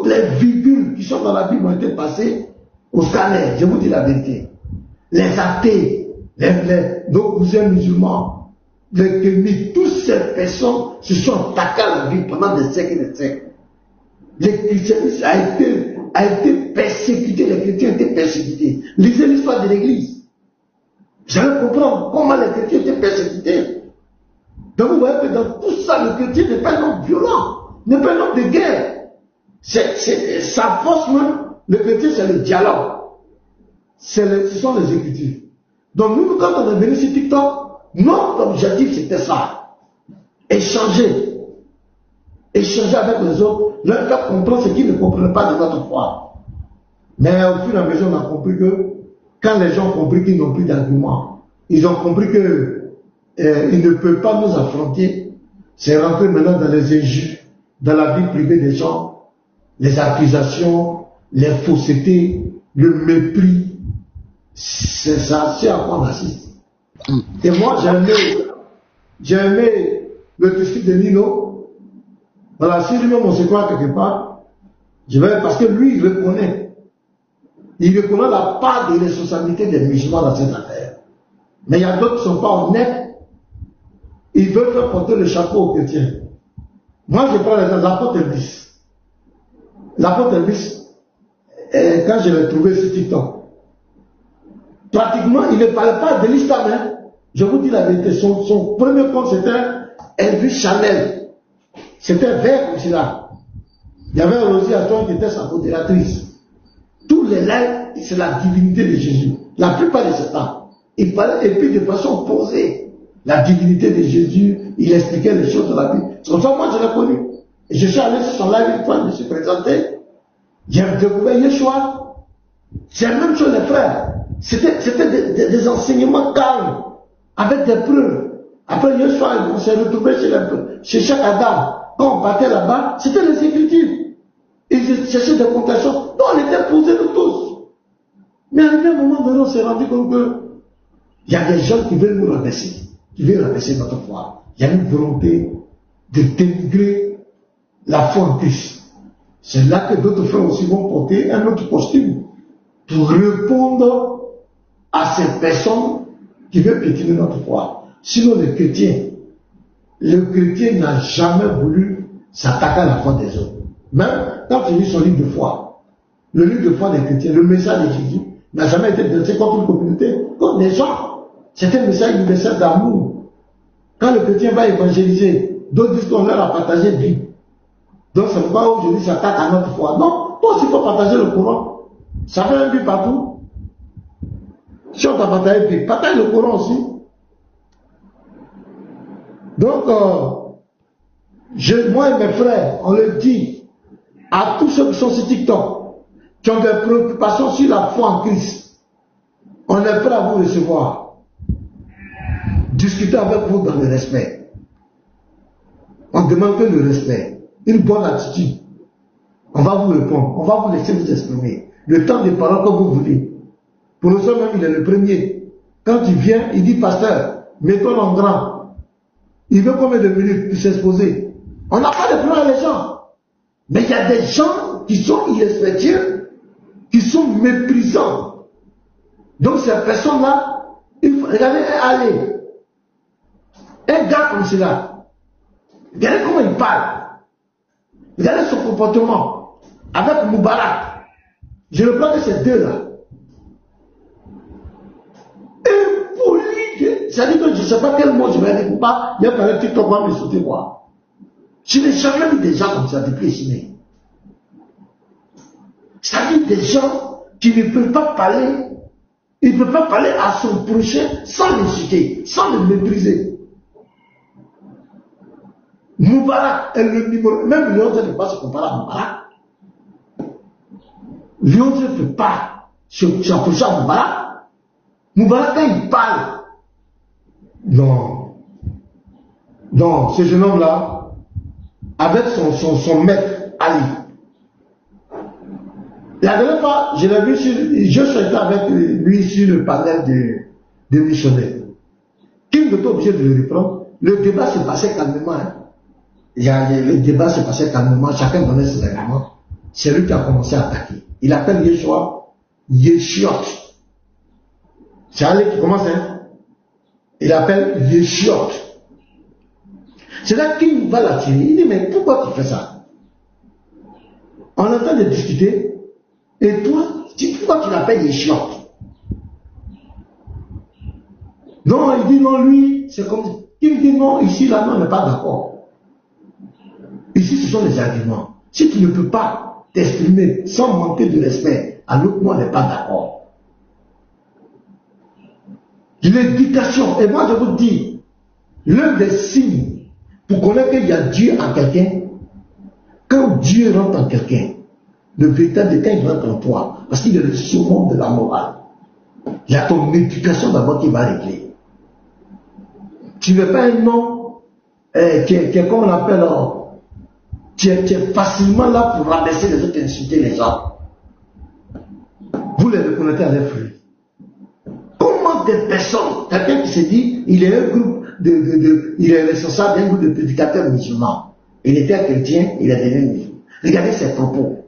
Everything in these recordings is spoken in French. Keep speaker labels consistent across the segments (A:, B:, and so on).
A: les virgules qui sont dans la Bible ont été passées au scanner, je vous dis la vérité. Les athées, nos cousins musulmans, les kémites, toutes ces personnes se sont attaquées à la Bible pendant des siècles et des siècles. Le christianisme a été persécuté, les chrétiens ont été persécutés. Lisez l'histoire de l'Église. Vous allez comprendre comment les chrétiens étaient persécutés. Donc vous voyez que dans tout ça, le chrétien n'est pas un homme violent, n'est pas un homme de guerre. Sa force même, le chrétien, c'est le dialogue. Ce sont les Écritures. Donc nous, quand on est venu sur TikTok, notre objectif c'était ça. Échanger avec les autres, leur faire comprendre ce qu'ils ne comprennent pas de notre foi. Mais au fur et à mesure, on a compris que quand les gens ont compris qu'ils n'ont plus d'arguments, ils ont compris que ils ne peuvent pas nous affronter, c'est rentrer maintenant dans les injures, dans la vie privée des gens, les accusations, les faussetés, le mépris. C'est ça, c'est à quoi on assiste. Et moi, j'ai aimé le discours de Nino. Voilà, si lui-même on se croit quelque part, parce que lui, il reconnaît la part de responsabilité des musulmans dans cette affaire. Mais il y a d'autres qui ne sont pas honnêtes. Ils veulent faire porter le chapeau aux chrétiens. Moi, je prends l'apôtre Elvis. L'apôtre Elvis, quand je l'ai trouvé sur TikTok, pratiquement, il ne parlait pas de l'islam. Hein. Je vous dis la vérité, son premier compte, c'était Elvis Chanel. C'était vert comme cela. Il y avait Rosie Aston qui était sa modératrice. Tous les lives, c'est la divinité de Jésus. La plupart de ce temps. Il parlait, et puis de façon posée, la divinité de Jésus, il expliquait les choses de la Bible. C'est comme ça, moi, je l'ai connu. Et je suis allé sur son live une fois, je me suis présenté. J'ai découvert Yeshua. C'est la même chose, les frères. C'était des enseignements calmes, avec des preuves. Après Yeshua, on s'est retrouvé chez chaque Adam. Quand on partait là-bas, c'était les Écritures. Ils cherchaient des conversations. Donc on était posés nous tous. Mais à un moment donné, on s'est rendu compte que il y a des gens qui veulent nous rabaisser, qui veulent rabaisser notre foi. Il y a une volonté de dénigrer la foi en Christ. C'est là que d'autres frères aussi vont porter un autre costume pour répondre à ces personnes qui veulent piétiner notre foi. Sinon, le chrétien n'a jamais voulu s'attaquer à la foi des autres. Même quand tu lis son livre de foi, le livre de foi des chrétiens, le message de Jésus n'a jamais été dressé contre une communauté, contre des gens. C'est un message universel d'amour. Quand le chrétien va évangéliser, d'autres disent qu'on leur a partagé vie. Donc c'est pourquoi aujourd'hui s'attaque à notre foi. Non, toi aussi il faut partager le Coran. Ça fait un but partout. Si on t'a partagé vie, partage le Coran aussi. Donc, moi et mes frères, on le dit à tous ceux qui sont sur TikTok, qui ont des préoccupations sur la foi en Christ, on est prêt à vous recevoir. Discuter avec vous dans le respect. On demande que le respect, une bonne attitude. On va vous répondre, on va vous laisser vous exprimer. Le temps des paroles que vous voulez. Pour nous même, il est le premier. Quand il vient, il dit, pasteur, mettons en grand. Il veut combien de minutes pour s'exposer? On n'a pas de problème avec les gens. Mais il y a des gens qui sont irrespectueux, qui sont méprisants. Donc ces personnes-là, il faut regarder aller. Un gars comme cela, regardez comment il parle. Regardez son comportement avec Moubarak. Je ne prends que ces deux-là. C'est-à-dire que je ne sais pas quel mot je vais dire ou pas, il y a pas un TikTok va me sauter moi. Je n'ai jamais vu des gens comme ça depuis Chine. C'est-à-dire des gens qui ne peuvent pas parler, ils ne peuvent pas parler à son prochain sans l'insulter, sans le mépriser. Moubarak est le numéro, même Lyon ne peut pas se comparer à Moubarak. Lyon ne peut pas s'approcher à Moubarak. Moubarak quand il parle, non, ce jeune homme-là, avec son maître, Ali. La dernière fois, je l'ai vu je suis avec lui sur le panel de missionnaires. Qui n'était obligé de le reprendre? Le débat se passait calmement. Hein. Le débat se passait calmement, chacun donnait ses arguments. c'est lui qui a commencé à attaquer. Il appelle Yeshua Yeshiot. C'est Ali qui commence, hein. Il appelle Yeshiot. C'est là qu'il va l'attirer. Il dit, mais pourquoi tu fais ça? On est en train de discuter, et toi, pourquoi tu l'appelles Yeshiot? Non, il dit non, lui, c'est comme... Il dit non, ici, là, non, on n'est pas d'accord. Ici, ce sont les arguments. Si tu ne peux pas t'exprimer sans manquer de respect à l'autre, moi, on n'est pas d'accord. L'éducation, et moi, je vous dis, l'un des signes pour connaître qu'il y a Dieu en quelqu'un, quand Dieu rentre en quelqu'un, le véritable quand il rentre en toi, parce qu'il est le summum de la morale, il y a ton éducation d'abord qui va régler. Tu ne veux pas un nom qui est comme on appelle, qui est facilement là pour rabaisser les autres et insulter les gens. Vous les reconnaissez à leurs fruits. Comment des personnes, quelqu'un qui se dit, il est un groupe il est responsable d'un groupe de prédicateurs musulmans. Il était chrétien, il est devenu musulman. Regardez ses propos.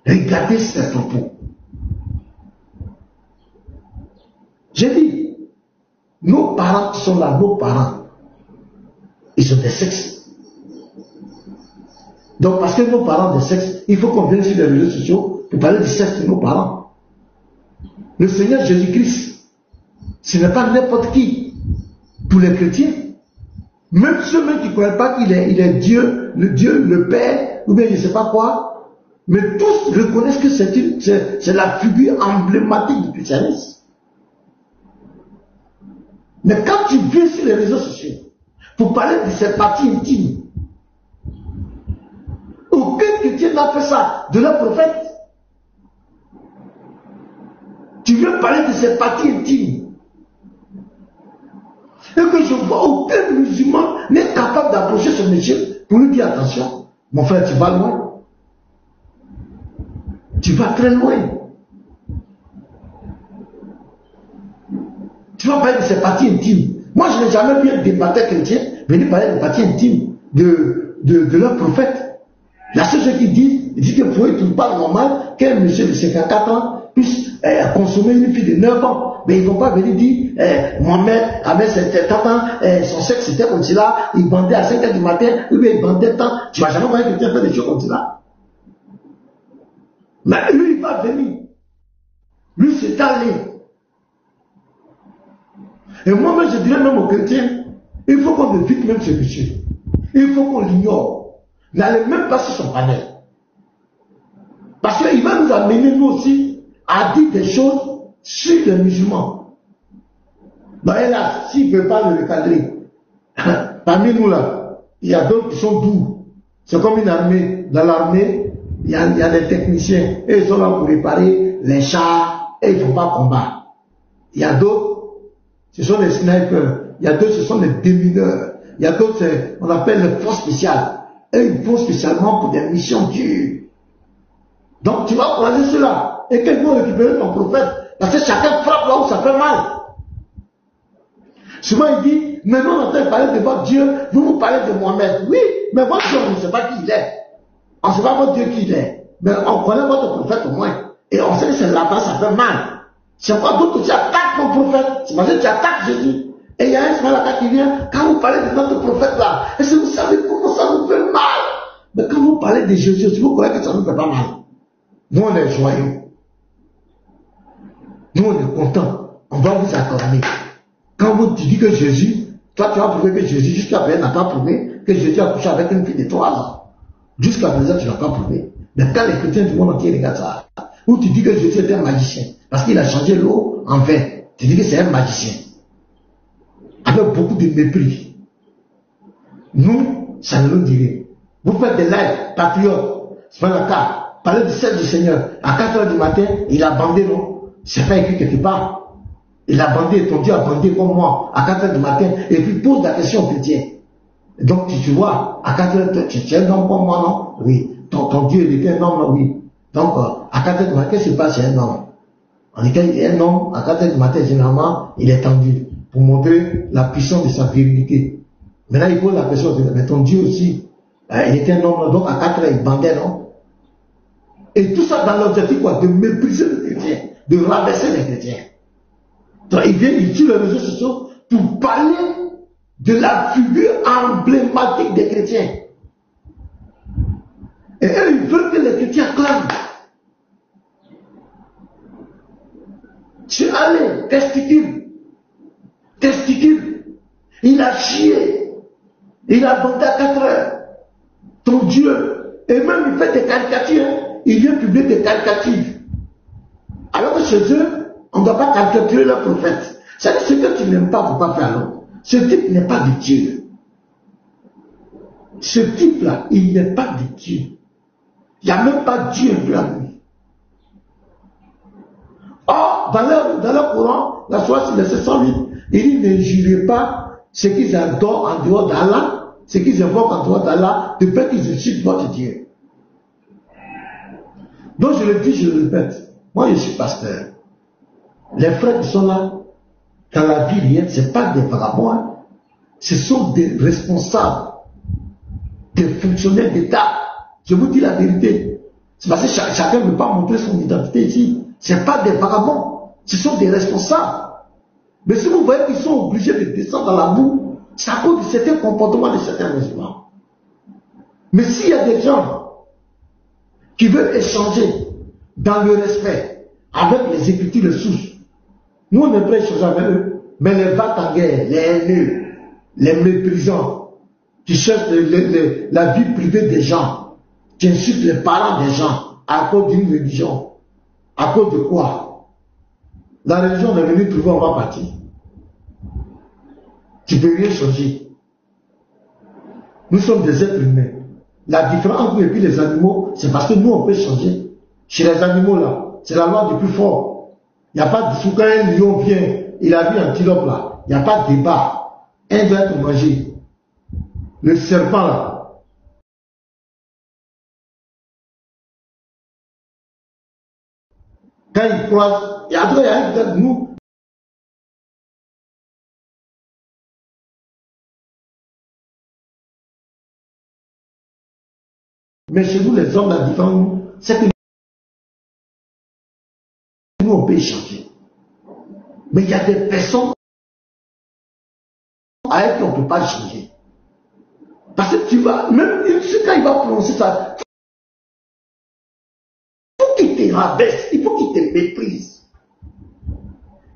A: Regardez ses propos. J'ai dit, nos parents qui sont là, nos parents, ils sont des sexes. Donc parce que nos parents des sexes, il faut qu'on vienne sur les réseaux sociaux pour parler du sexe de nos parents. Le Seigneur Jésus-Christ, ce n'est pas n'importe qui. Pour les chrétiens, même ceux qui ne croient pas qu'il est Dieu, le Père, ou bien je ne sais pas quoi, mais tous reconnaissent que c'est la figure emblématique du christianisme. Mais quand tu viens sur les réseaux sociaux pour parler de ses parties intimes, aucun chrétien n'a fait ça de leur prophète. Tu viens parler de ses parties intimes. Et que je vois aucun musulman n'est capable d'approcher ce monsieur pour lui dire attention, mon frère, tu vas loin. Tu vas très loin. Tu vas parler de ses parties intimes. Moi, je n'ai jamais vu un débatteur chrétien venir parler des parties intimes de leur prophète. La seule chose qu'ils disent, ils disent que pour eux, tout pas normal qu'un monsieur de 54 ans puisse consommer une fille de 9 ans. Mais ils ne vont pas venir dire, Mohamed avait 70 ans, son sexe était comme cela, il bandait à 5 h du matin, ou bien il bandait tant. Tu ne vas jamais voir un chrétien faire des choses comme cela. Mais lui, il va venir. Lui, c'est allé. Et moi-même, je dirais même aux chrétiens, il faut qu'on évite même ce monsieur. Il faut qu'on l'ignore. N'allez même pas sur son panel. Parce qu'il va nous amener, nous aussi, à dire des choses sur les musulmans. Ben là, s'il ne peut pas le recadrer, parmi nous là, il y a d'autres qui sont doux. C'est comme une armée. Dans l'armée, il y a des techniciens. Et ils sont là pour réparer les chars et ils ne font pas combat. Il y a d'autres, ce sont des snipers. Il y a d'autres, ce sont des démineurs. Il y a d'autres, on appelle les forces spéciales. Et ils font spécialement pour des missions dures. Donc tu vas croiser cela. Et qu'ils vont récupérer ton prophète. Parce que chacun frappe là où ça fait mal. Souvent il dit, maintenant on est en train de parler de votre Dieu, vous parlez de Mohamed. Oui, mais votre Dieu, on ne sait pas qui il est. On ne sait pas votre Dieu qui il est. Mais on connaît votre prophète au moins. Et on sait que c'est là-bas, ça fait mal. C'est pas d'autres qui attaquent ton prophète. C'est parce que tu attaques Jésus. Et il y a un smalaca qui vient, quand vous parlez de notre prophète là, est-ce que vous savez comment ça nous fait mal? Mais quand vous parlez de Jésus, si vous croyez que ça ne nous fait pas mal, nous on est joyeux. Nous on est contents. On va vous accorder. Quand vous dis que Jésus, toi tu as prouvé que Jésus, jusqu'à présent, n'a pas prouvé que Jésus a couché avec une fille de 3 ans. Jusqu'à présent, tu n'as pas prouvé. Mais quand les chrétiens du monde entier regardent ça, où tu dis que Jésus est un magicien, parce qu'il a changé l'eau en vin, tu dis que c'est un magicien. Avec beaucoup de mépris. Nous, ça ne nous dirait. Vous faites des lives, patriotes, c'est pas le cas. Parlez du ciel du Seigneur. À 4 h du matin, il a bandé, non? C'est pas écrit quelque part. Il a bandé, ton Dieu a bandé comme moi, à 4 h du matin, et puis pose la question au chrétien. Donc tu vois, à 4 h, tu es un homme comme moi, non? Oui. Ton Dieu, il était un homme, non? Oui. Donc, à 4 h du matin, qu'est-ce qui se passe chez un homme? En était un homme, à 4 h du matin, généralement, il est tendu, pour montrer la puissance de sa virilité. Maintenant, il pose la question, mais ton Dieu aussi, Il était un homme, donc à 4 heures, il bandait, non? Et tout ça dans l'objectif quoi? De mépriser les chrétiens, de rabaisser les chrétiens. Donc il vient sur les réseaux sociaux pour parler de la figure emblématique des chrétiens. Et eux, ils veulent que les chrétiens clament. C'est allé, testicule. Il a chié. Il a bandé à 4 heures. Ton Dieu. Et même il fait des caricatures. Il vient publier des caricatures. Alors que chez eux, on ne doit pas caricaturer leur prophète. C'est-à-dire ce que tu n'aimes pas, il ne faut pas faire l'autre. Ce type n'est pas de Dieu. Ce type-là, il n'est pas de Dieu. Il n'y a même pas Dieu inclus à lui. Or, dans leur courant, la soirée sur les 708, il dit ne jurez pas ce qu'ils adorent en dehors d'Allah, ce qu'ils invoquent en dehors d'Allah, de peur qu'ils insultent votre Dieu. Donc je le dis, je le répète, moi je suis pasteur. Les frères qui sont là, dans la vie réelle, ce n'est pas des vagabonds, hein. Ce sont des responsables, des fonctionnaires d'État. Je vous dis la vérité. C'est parce que chacun ne veut pas montrer son identité ici. Ce n'est pas des vagabonds, ce sont des responsables. Mais si vous voyez qu'ils sont obligés de descendre dans la boue, c'est à cause de certains comportements de certains musulmans. Mais s'il y a des gens qui veulent échanger dans le respect avec les écritures de source, nous on est prêts à échanger avec eux, mais les va-t-en-guerre, les haineux, les méprisants, qui cherchent la vie privée des gens, qui insultent les parents des gens à cause d'une religion. À cause de quoi? La religion on est venu trouver, on va partir. Tu ne peux rien changer. Nous sommes des êtres humains. La différence entre nous et puis les animaux, c'est parce que nous on peut changer. Chez les animaux là, c'est la loi du plus fort. Il n'y a pas de souci. Quand un lion vient, il a vu un antilope là, il n'y a pas de débat. Un doit être mangé. Le serpent là, quand il croise, il y a un de nous. Mais chez nous, les hommes, la différence, c'est que nous, on peut échanger. Mais il y a des personnes avec qui on ne peut pas échanger. Parce que tu vas, même quand il va prononcer ça, il faut qu'il te rabaisse, il faut qu'il te méprise.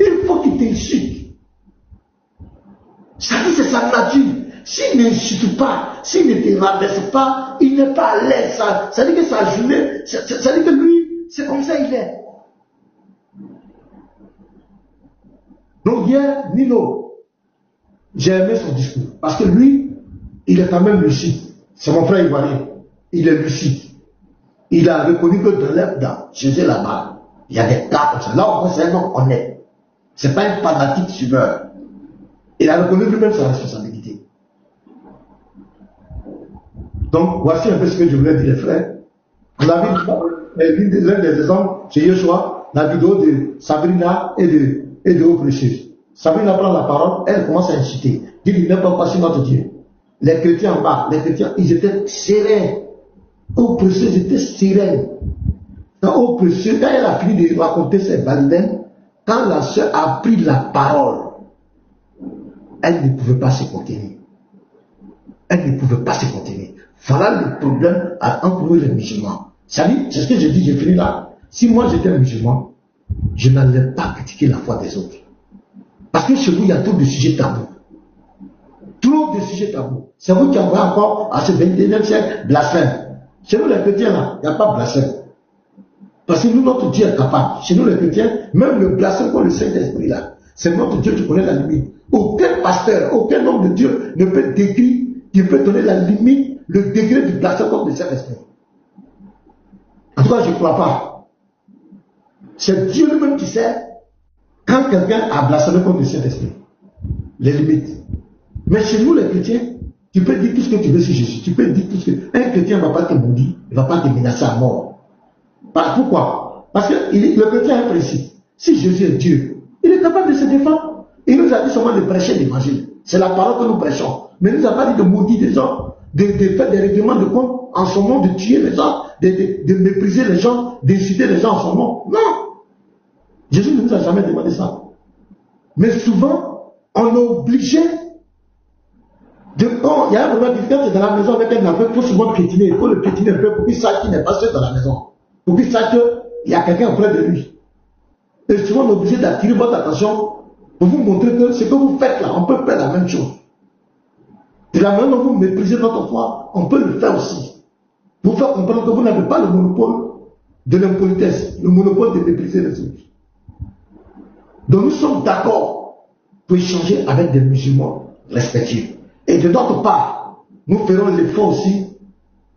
A: Il faut qu'il t'insulte. Ça dit, c'est sa nature. S'il n'insulte pas, s'il ne te rabaisse pas, il n'est pas à l'aise. Ça dit que sa journée, ça dit que lui, c'est comme ça il est. Donc hier, Nino, j'ai aimé son discours. Parce que lui, il est quand même lucide. C'est mon frère ivoirien. Il est lucide. Il a reconnu que dans Jésus là-bas, il y a des cas comme ça. Là, on sait un homme honnête. Ce n'est pas un fanatique suiveur. Il a reconnu lui-même sa responsabilité. Donc, voici un peu ce que je voulais dire, les frères. On a vu l'un des exemples chez Yeshua, la vidéo de Sabrina et de Eau Précieuse. Sabrina prend la parole, elle commence à inciter. Dit, il n'est pas sur notre Dieu. Les chrétiens en bas, les chrétiens, ils étaient sereins. Eau Précieuse était sereine. Dans Eau Précieuse, quand elle a fini de raconter ses balades, quand la sœur a pris la parole, elle ne pouvait pas se contenir. Elle ne pouvait pas se contenir. Voilà le problème entre nous les musulmans. C'est ce que je dis, je finis là. Si moi j'étais un musulman, je n'allais pas critiquer la foi des autres. Parce que chez vous, il y a trop de sujets tabous. Trop de sujets tabous. C'est vous qui envoyez encore à ce 21e siècle blasphème. Chez nous les chrétiens là, il n'y a pas de blasphème. Parce que nous, notre Dieu est capable. Chez nous les chrétiens, même le blasphème pour le Saint-Esprit là, c'est notre Dieu qui connaît la limite. Aucun pasteur, aucun homme de Dieu ne peut décrire, qui peut donner la limite, le degré du blasphème contre le Saint-Esprit. En tout cas, je ne crois pas. C'est Dieu lui-même qui sait quand quelqu'un a blasphémé contre le Saint-Esprit. Les limites. Mais chez nous, les chrétiens, tu peux dire tout ce que tu veux sur Jésus. Tu peux dire tout ce que... Un chrétien ne va pas te maudire, il ne va pas te menacer à mort. Pourquoi? Parce que le chrétien a un principe. Si Jésus est Dieu, il est capable de se défendre. Il nous a dit seulement de prêcher l'évangile. C'est la parole que nous prêchons. Mais il nous a pas dit de maudire des gens. de faire des règlements de compte en son nom, de tuer les gens, de mépriser les gens, d'inciter les gens en son nom. Non. Jésus ne nous a jamais demandé ça. Mais souvent, on est obligé quand il y a un moment difficile, c'est dans la maison avec un enfant, il faut souvent piétiner. Il faut le piétiner un peu pour qu'il sache qu'il n'est pas seul dans la maison. Pour qu'il sache qu'il y a quelqu'un auprès de lui. Et souvent, on est obligé d'attirer votre attention pour vous montrer que ce que vous faites là, on peut faire la même chose. De la manière dont vous méprisez votre foi, on peut le faire aussi. Vous faire comprendre que vous n'avez pas le monopole de l'impolitesse, le monopole de mépriser les autres. Donc nous sommes d'accord pour échanger avec des musulmans respectifs. Et de notre part, nous ferons l'effort aussi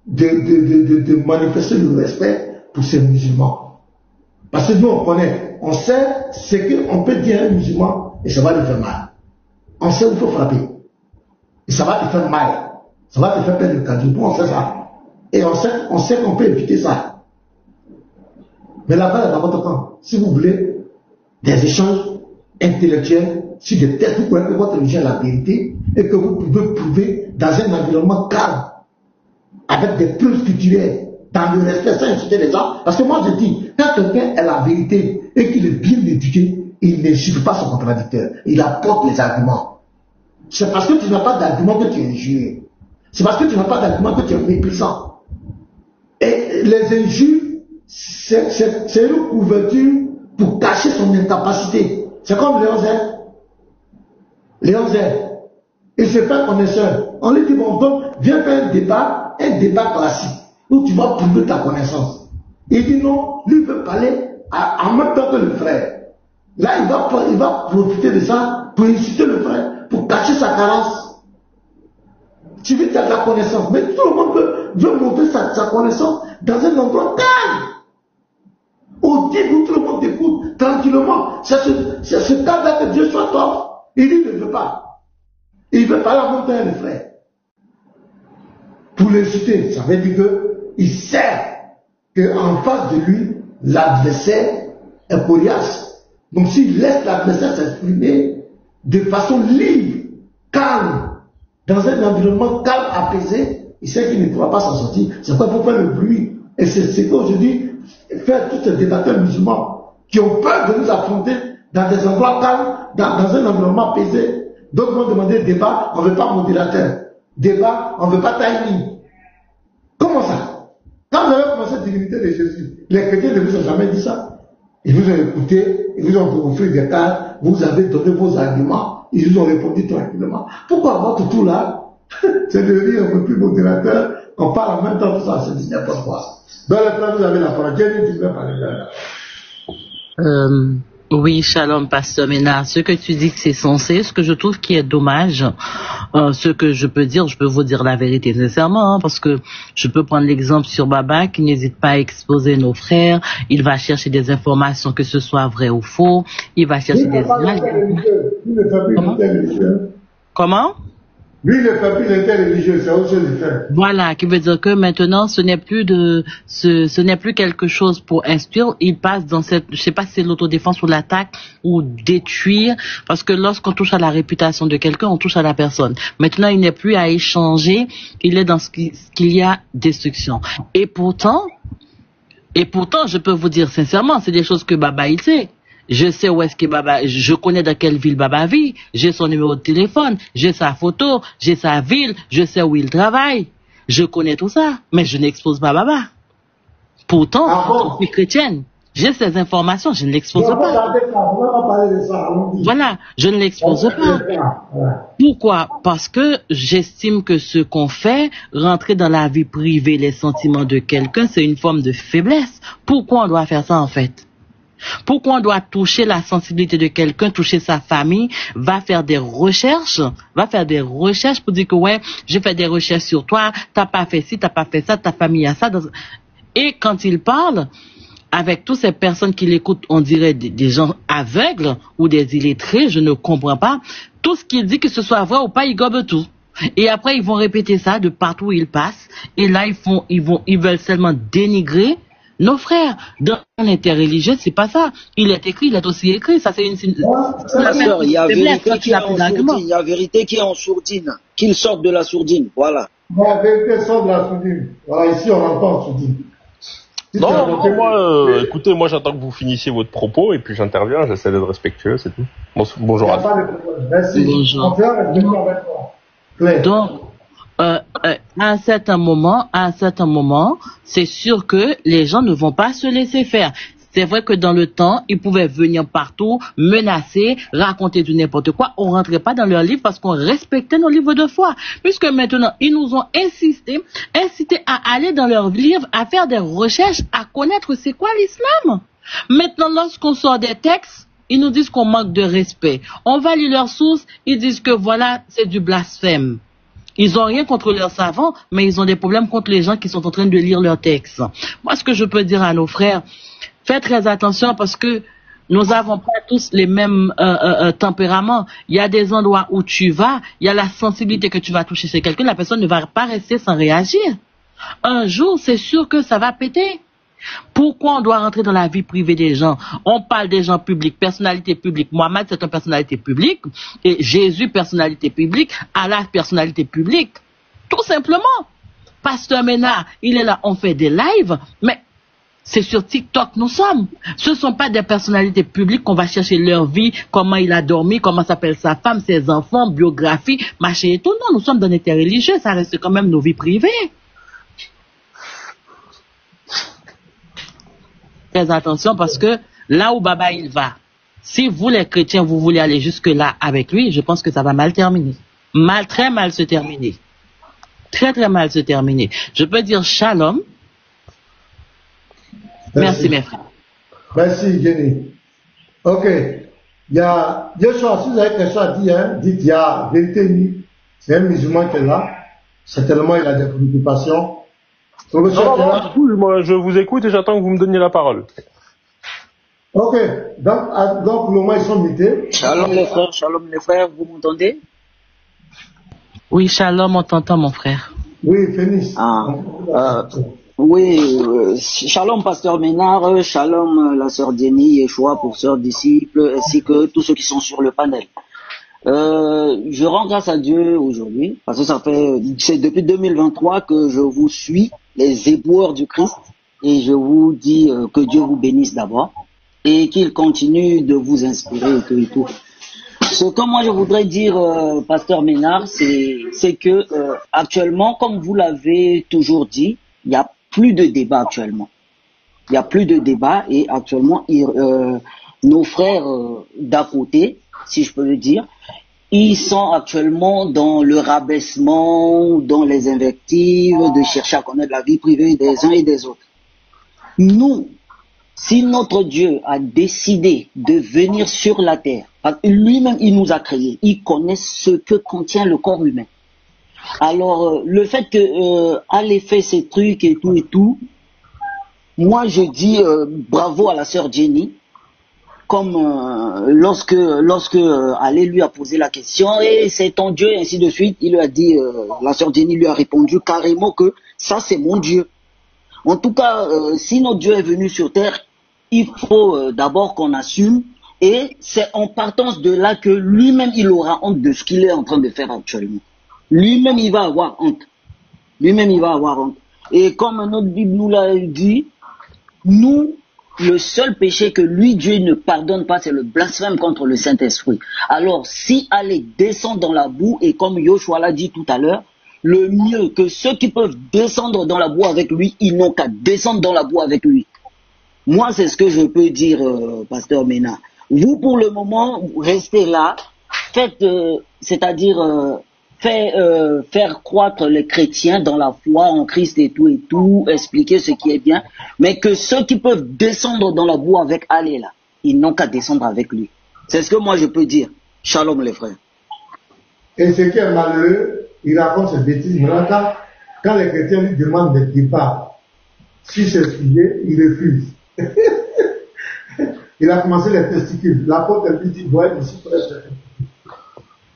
A: de manifester le respect pour ces musulmans. Parce que nous on connaît, on sait ce qu'on peut dire à un musulman et ça va lui faire mal. On sait où il faut frapper. Et ça va lui faire mal. Ça va te faire perdre le cadeau. On sait ça. Et on sait qu'on peut éviter ça. Mais la balle est dans votre camp. Si vous voulez des échanges intellectuels sur des tests, vous pouvez que votre religion est la vérité et que vous pouvez prouver dans un environnement calme, avec des preuves culturelles, dans le respect, sans insulter les gens. Parce que moi je dis, quand quelqu'un est la vérité et qu'il est bien éduqué, il n'insulte pas son contradicteur. Il apporte les arguments. C'est parce que tu n'as pas d'argument que tu es injurieux. C'est parce que tu n'as pas d'argument que tu es méprisant. Et les injures, c'est une couverture pour cacher son incapacité. C'est comme Léon Zé. Léon Zé, il se fait connaisseur. On lui dit, bon, donc, viens faire un débat classique, où tu vas prouver ta connaissance. Il dit non, lui veut parler en même temps que le frère. Là, il va profiter de ça pour inciter le frère, pour cacher sa carence. Tu veux faire de la connaissance, mais tout le monde veut montrer sa connaissance dans un endroit calme. Audible où tout le monde écoute tranquillement. C'est ce cas-là que Dieu soit tort. Il dit ne veut pas. Il veut parler en même temps le frère. Pour l'inciter, ça veut dire qu'il sait qu'en face de lui, l'adversaire est coriace. Donc s'il laisse l'adversaire s'exprimer de façon libre, calme, dans un environnement calme, apaisé, il sait qu'il ne pourra pas s'en sortir. C'est pas pour faire le bruit. Et c'est ce qu'aujourd'hui faire tous ces débatteurs musulmans qui ont peur de nous affronter dans des endroits calmes, dans un environnement apaisé. D'autres m'ont demandé débat, on ne veut pas modérateur. Débat, on ne veut pas timing. Comment ça? Quand vous avez commencé la divinité de Jésus, les chrétiens ne vous ont jamais dit ça. Ils vous ont écouté, ils vous ont offert des cartes, vous avez donné vos arguments, ils vous ont répondu tranquillement. Pourquoi votre tour là, c'est de devenir un peu plus modérateur, on parle en même temps tout ça, c'est n'importe quoi. Dans le plan, vous avez la parole. Quelle est la
B: Oui, shalom, pasteur Ménard. Ce que tu dis que c'est censé, ce que je trouve qui est dommage, ce que je peux dire, je peux vous dire la vérité nécessairement, parce que je peux prendre l'exemple sur Baba qui n'hésite pas à exposer nos frères. Il va chercher des informations, que ce soit vrai ou faux. Il va chercher des images. Comment?
A: Lui, il ne fait plus l'interreligieux, c'est autre chose de faire.
B: Voilà, qui veut dire que maintenant, ce n'est plus quelque chose pour instruire. Il passe dans cette, je sais pas si c'est l'autodéfense ou l'attaque ou détruire, parce que lorsqu'on touche à la réputation de quelqu'un, on touche à la personne. Maintenant, il n'est plus à échanger, il est dans ce qu'il y a destruction. Et pourtant, je peux vous dire sincèrement, c'est des choses que Baba, il sait. Je sais où est-ce que Baba, je connais dans quelle ville Baba vit, j'ai son numéro de téléphone, j'ai sa photo, j'ai sa ville, je sais où il travaille. Je connais tout ça, mais je n'expose pas Baba. Pourtant, je suis chrétienne. J'ai ces informations, je ne l'expose pas. Voilà, je ne l'expose pas. Pourquoi? Parce que j'estime que ce qu'on fait, rentrer dans la vie privée, les sentiments de quelqu'un, c'est une forme de faiblesse. Pourquoi on doit faire ça en fait? Pourquoi on doit toucher la sensibilité de quelqu'un, toucher sa famille, va faire des recherches pour dire que ouais, j'ai fait des recherches sur toi, t'as pas fait ci, t'as pas fait ça, ta famille a ça. Et quand il parle, avec toutes ces personnes qui l'écoutent, on dirait des gens aveugles ou des illettrés, je ne comprends pas. Tout ce qu'il dit, que ce soit vrai ou pas, ils gobent tout. Et après, ils vont répéter ça de partout où ils passent. Et là, ils veulent seulement dénigrer nos frères. Dans l'interreligieux, c'est pas ça. Il est écrit, il est aussi écrit. Ça, c'est une.
C: Il y a vérité qui est en sourdine. Il y a vérité qui est en sourdine. Qu'il sorte de la sourdine. Voilà.
A: La vérité sort de la soudine. Voilà, ici on entend soudine.
C: Non, moi, écoutez, moi j'attends que vous finissiez votre propos et puis j'interviens, j'essaie d'être respectueux, c'est tout. Bonjour à vous.
A: Merci.
B: Bonjour. Donc, à un certain moment, c'est sûr que les gens ne vont pas se laisser faire. C'est vrai que dans le temps, ils pouvaient venir partout, menacer, raconter du n'importe quoi. On rentrait pas dans leurs livres parce qu'on respectait nos livres de foi. Puisque maintenant, ils nous ont incité à aller dans leurs livres, à faire des recherches, à connaître c'est quoi l'islam. Maintenant, lorsqu'on sort des textes, ils nous disent qu'on manque de respect. On va lire leurs sources, ils disent que voilà, c'est du blasphème. Ils ont rien contre leurs savants, mais ils ont des problèmes contre les gens qui sont en train de lire leurs textes. Moi, ce que je peux dire à nos frères, faites très attention parce que nous n'avons pas tous les mêmes tempéraments. Il y a des endroits où tu vas, il y a la sensibilité que tu vas toucher chez quelqu'un, la personne ne va pas rester sans réagir. Un jour, c'est sûr que ça va péter. Pourquoi on doit rentrer dans la vie privée des gens? On parle des gens publics, personnalité publique. Mohamed, c'est une personnalité publique. Et Jésus, personnalité publique. Allah, personnalité publique. Tout simplement. Pasteur Ménard, il est là, on fait des lives, mais c'est sur TikTok nous sommes. Ce ne sont pas des personnalités publiques qu'on va chercher leur vie, comment il a dormi, comment s'appelle sa femme, ses enfants, biographie, machin et tout. Non, nous sommes dans des terres religieux, ça reste quand même nos vies privées. Très attention parce que là où Baba il va, si vous les chrétiens vous voulez aller jusque là avec lui, je pense que ça va mal terminer. Très mal se terminer. Très très mal se terminer. Je peux dire shalom. Merci mes frères.
A: Merci Jenny. Ok. Il y a deux choses, si vous avez quelque chose à dire, hein, dites, il y a vérité nue. C'est un musulman qui est là. Certainement il a des préoccupations.
C: Non, moi, je vous écoute et j'attends que vous me donniez la parole.
A: Ok, donc pour le moment ils sont mutés.
D: Shalom les frères, vous m'entendez?
B: Oui, shalom, on t'entend mon frère.
A: Oui, Phénix.
D: Oui, shalom pasteur Ménard, shalom la sœur Jenny, Yeshua pour sœur disciple, ainsi que tous ceux qui sont sur le panel. Je rends grâce à Dieu aujourd'hui, parce que c'est depuis 2023 que je vous suis, les éboueurs du Christ, et je vous dis que Dieu vous bénisse d'abord, et qu'il continue de vous inspirer et tout. Ce que moi je voudrais dire, pasteur Ménard, c'est que actuellement, comme vous l'avez toujours dit, il n'y a plus de débat actuellement. Il n'y a plus de débat, et actuellement, nos frères d'à côté, si je peux le dire, ils sont actuellement dans le rabaissement, dans les invectives, de chercher à connaître la vie privée des uns et des autres. Nous, si notre Dieu a décidé de venir sur la terre, lui-même il nous a créés, il connaît ce que contient le corps humain. Alors, le fait que aller faire ces trucs et tout, moi je dis bravo à la sœur Jenny. Comme lorsque Ali lui a posé la question, et c'est ton Dieu, et ainsi de suite, il lui a dit, la sœur Jenny lui a répondu carrément que ça c'est mon Dieu. En tout cas, si notre Dieu est venu sur terre, il faut d'abord qu'on assume, et c'est en partance de là que lui-même il aura honte de ce qu'il est en train de faire actuellement. Lui-même il va avoir honte. Lui-même il va avoir honte. Et comme notre Bible nous l'a dit, nous, le seul péché que lui, Dieu, ne pardonne pas, c'est le blasphème contre le Saint-Esprit. Alors, si aller descendre dans la boue, et comme Yoshua l'a dit tout à l'heure, le mieux que ceux qui peuvent descendre dans la boue avec lui, ils n'ont qu'à descendre dans la boue avec lui. Moi, c'est ce que je peux dire, pasteur Ménard. Vous, pour le moment, restez là, faites, c'est-à-dire... faire croître les chrétiens dans la foi en Christ et tout, expliquer ce qui est bien, mais que ceux qui peuvent descendre dans la boue avec Allah, là, ils n'ont qu'à descendre avec lui. C'est ce que moi je peux dire. Shalom les frères.
A: Et ce qui est malheureux, il raconte ces bêtises. Quand les chrétiens lui demandent des débats sur ce sujet, il refuse. Il a commencé les testicules. L'apôtre lui dit, ouais, ici pour être...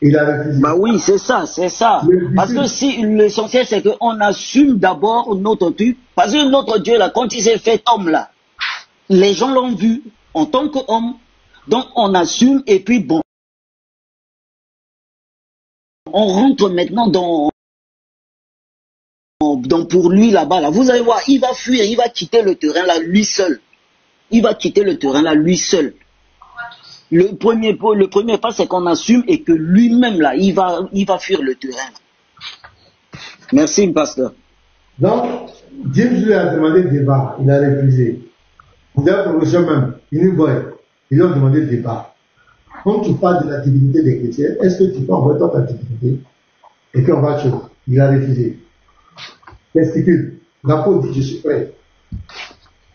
A: Il a refusé.
D: Bah oui, c'est ça. Parce que si l'essentiel, c'est qu'on assume d'abord notre Dieu. Parce que notre Dieu, là, quand il s'est fait homme, là, les gens l'ont vu en tant qu'homme. Donc, on assume, et puis bon. On rentre maintenant dans donc pour lui là-bas, là, vous allez voir, il va fuir, il va quitter le terrain là lui seul. Il va quitter le terrain là lui seul. Le premier pas, c'est qu'on assume et que lui-même là, il va fuir le terrain. Merci, pasteur.
A: Donc, James lui a demandé le débat, il a refusé. Il a professeur même, il lui a demandé le débat. Quand tu parles de la divinité des chrétiens, est-ce que tu peux envoyer ta divinité et qu'on va tuer? Il a refusé. Testicules. L'apôtre dit, je suis prêt.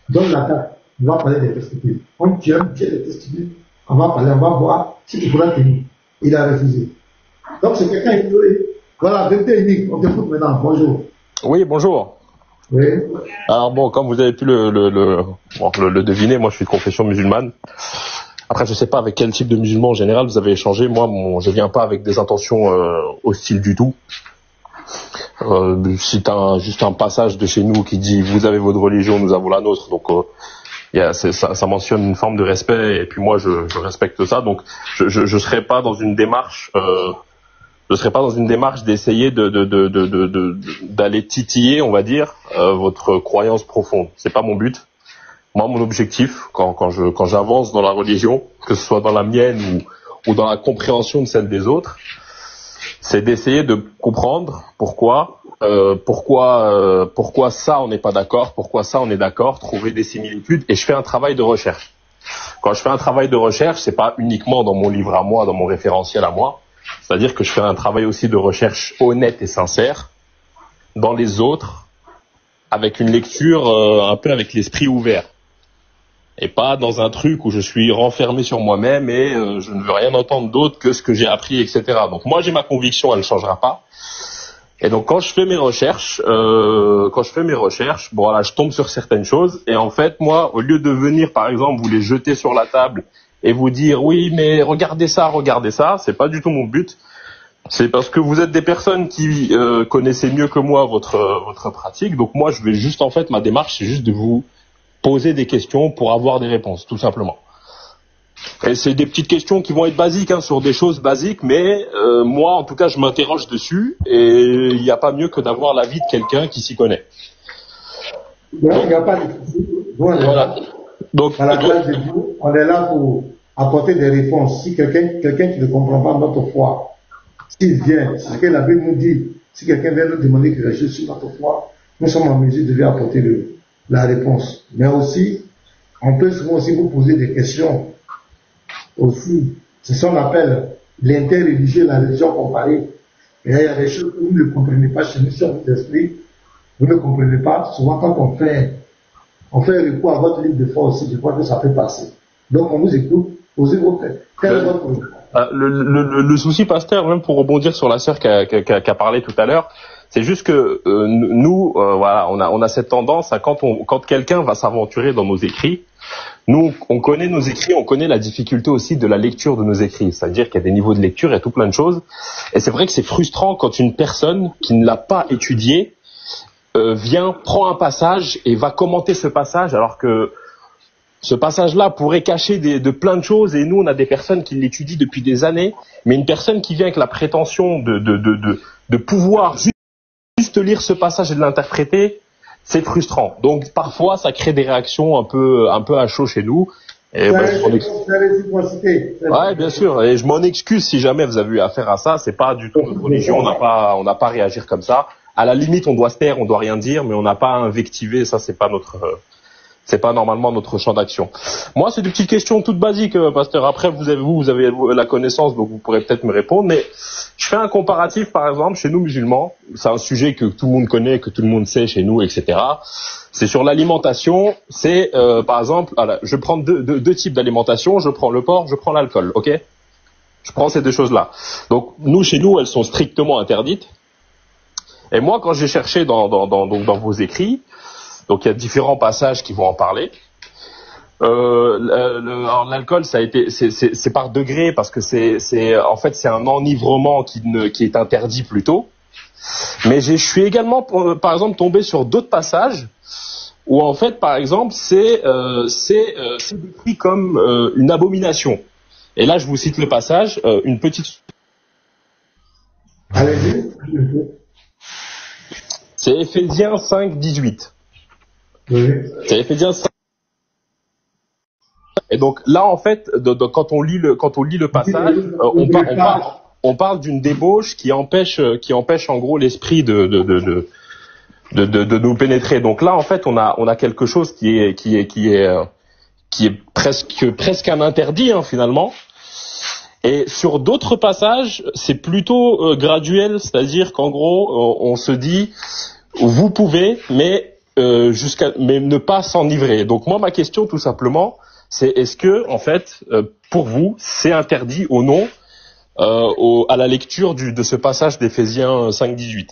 A: Donne la date, on va parler des testicules. On tue les testicules, on va parler, on va voir si tu pourras tenir. Il a refusé. Donc c'est quelqu'un ignoré. Voilà, vérité unique, on t'écoute maintenant. Bonjour.
C: Oui, bonjour.
A: Oui.
C: Alors bon, comme vous avez pu le deviner, moi je suis de confession musulmane. Après, je sais pas avec quel type de musulman en général vous avez échangé. Moi, je viens pas avec des intentions hostiles du tout. Si t'as juste un passage de chez nous qui dit vous avez votre religion, nous avons la nôtre, donc ça mentionne une forme de respect et puis moi je respecte ça. Donc je serai pas dans une démarche. Je serais pas dans une démarche d'essayer d'aller titiller, on va dire, votre croyance profonde. C'est pas mon but. Moi, mon objectif, quand j'avance dans la religion, que ce soit dans la mienne ou dans la compréhension de celle des autres, c'est d'essayer de comprendre pourquoi ça on n'est pas d'accord, pourquoi ça on est d'accord, trouver des similitudes. Et je fais un travail de recherche. Quand je fais un travail de recherche, c'est pas uniquement dans mon livre à moi, dans mon référentiel à moi. C'est-à-dire que je fais un travail aussi de recherche honnête et sincère dans les autres, avec une lecture un peu avec l'esprit ouvert. Et pas dans un truc où je suis renfermé sur moi-même et je ne veux rien entendre d'autre que ce que j'ai appris, etc. Donc moi j'ai ma conviction, elle ne changera pas. Et donc quand je fais mes recherches, bon voilà, je tombe sur certaines choses. Et en fait, moi, au lieu de venir, par exemple, vous les jeter sur la table et vous dire oui, mais regardez ça, c'est pas du tout mon but. C'est parce que vous êtes des personnes qui connaissez mieux que moi votre pratique. Donc moi, je vais juste, en fait, ma démarche, c'est juste de vous poser des questions pour avoir des réponses, tout simplement. Et c'est des petites questions qui vont être basiques, sur des choses basiques, mais moi, en tout cas, je m'interroge dessus et il n'y a pas mieux que d'avoir l'avis de quelqu'un qui s'y connaît.
A: Donc, il n'y a pas de souci. Voilà. Donc, à la place de vous, on est là pour apporter des réponses. Si quelqu'un qui ne comprend pas notre foi, s'il vient, c'est ce que la Bible nous dit, si quelqu'un vient nous demander quelque chose sur notre foi, nous sommes en mesure de lui apporter la réponse. Mais aussi, on peut souvent aussi vous poser des questions. Aussi, c'est ce qu'on appelle l'interreligieux, la religion comparée. Et il y a des choses que vous ne comprenez pas chez nous, sur votre esprit. Vous ne comprenez pas. Souvent, quand on fait recours à votre livre de foi aussi, je crois que ça peut passer. Donc, on vous écoute. Posez votre
C: le souci, pasteur, même pour rebondir sur la sœur qui a parlé tout à l'heure, c'est juste que nous, voilà, on a cette tendance à quand quelqu'un va s'aventurer dans nos écrits, nous, on connaît nos écrits, on connaît la difficulté aussi de la lecture de nos écrits, c'est-à-dire qu'il y a des niveaux de lecture, il y a tout plein de choses, et c'est vrai que c'est frustrant quand une personne qui ne l'a pas étudié vient, prend un passage et va commenter ce passage, alors que ce passage-là pourrait cacher de plein de choses, et nous, on a des personnes qui l'étudient depuis des années, mais une personne qui vient avec la prétention de pouvoir juste lire ce passage et de l'interpréter, c'est frustrant. Donc, parfois, ça crée des réactions un peu à chaud chez nous. Et ouais, bien sûr. Et je m'en excuse si jamais vous avez eu affaire à ça. C'est pas du tout notre religion. On n'a pas à réagir comme ça. À la limite, on doit se taire, on doit rien dire, mais on n'a pas à invectiver. Ça, c'est pas normalement notre champ d'action. Moi, c'est des petites questions toutes basiques, pasteur. Après, vous avez la connaissance, donc vous pourrez peut-être me répondre. Mais je fais un comparatif, par exemple, chez nous musulmans. C'est un sujet que tout le monde connaît, que tout le monde sait chez nous, etc. C'est sur l'alimentation. C'est, par exemple, voilà, je prends deux types d'alimentation. Je prends le porc, je prends l'alcool, ok ? Je prends ces deux choses-là. Donc, nous, chez nous, elles sont strictement interdites. Et moi, quand j'ai cherché dans vos écrits, donc il y a différents passages qui vont en parler. Alors l'alcool, c'est par degré, parce que c'est un enivrement qui est interdit plutôt. Mais je suis également, par exemple, tombé sur d'autres passages où en fait, par exemple, c'est décrit comme une abomination. Et là, je vous cite le passage, une petite.
A: Allez-y.
C: C'est Éphésiens 5, 18.
A: Oui.
C: C'est Éphésiens 5. Et donc là, en fait, quand on lit le passage, on parle d'une débauche qui empêche en gros l'esprit de nous pénétrer. Donc là, en fait, on a quelque chose qui est presque un interdit, hein, finalement. Et sur d'autres passages, c'est plutôt graduel, c'est-à-dire qu'en gros, on se dit, vous pouvez, mais ne pas s'enivrer. Donc moi, ma question, tout simplement, c'est est-ce que, en fait, pour vous, c'est interdit ou non à la lecture de ce passage d'Éphésiens 5-18?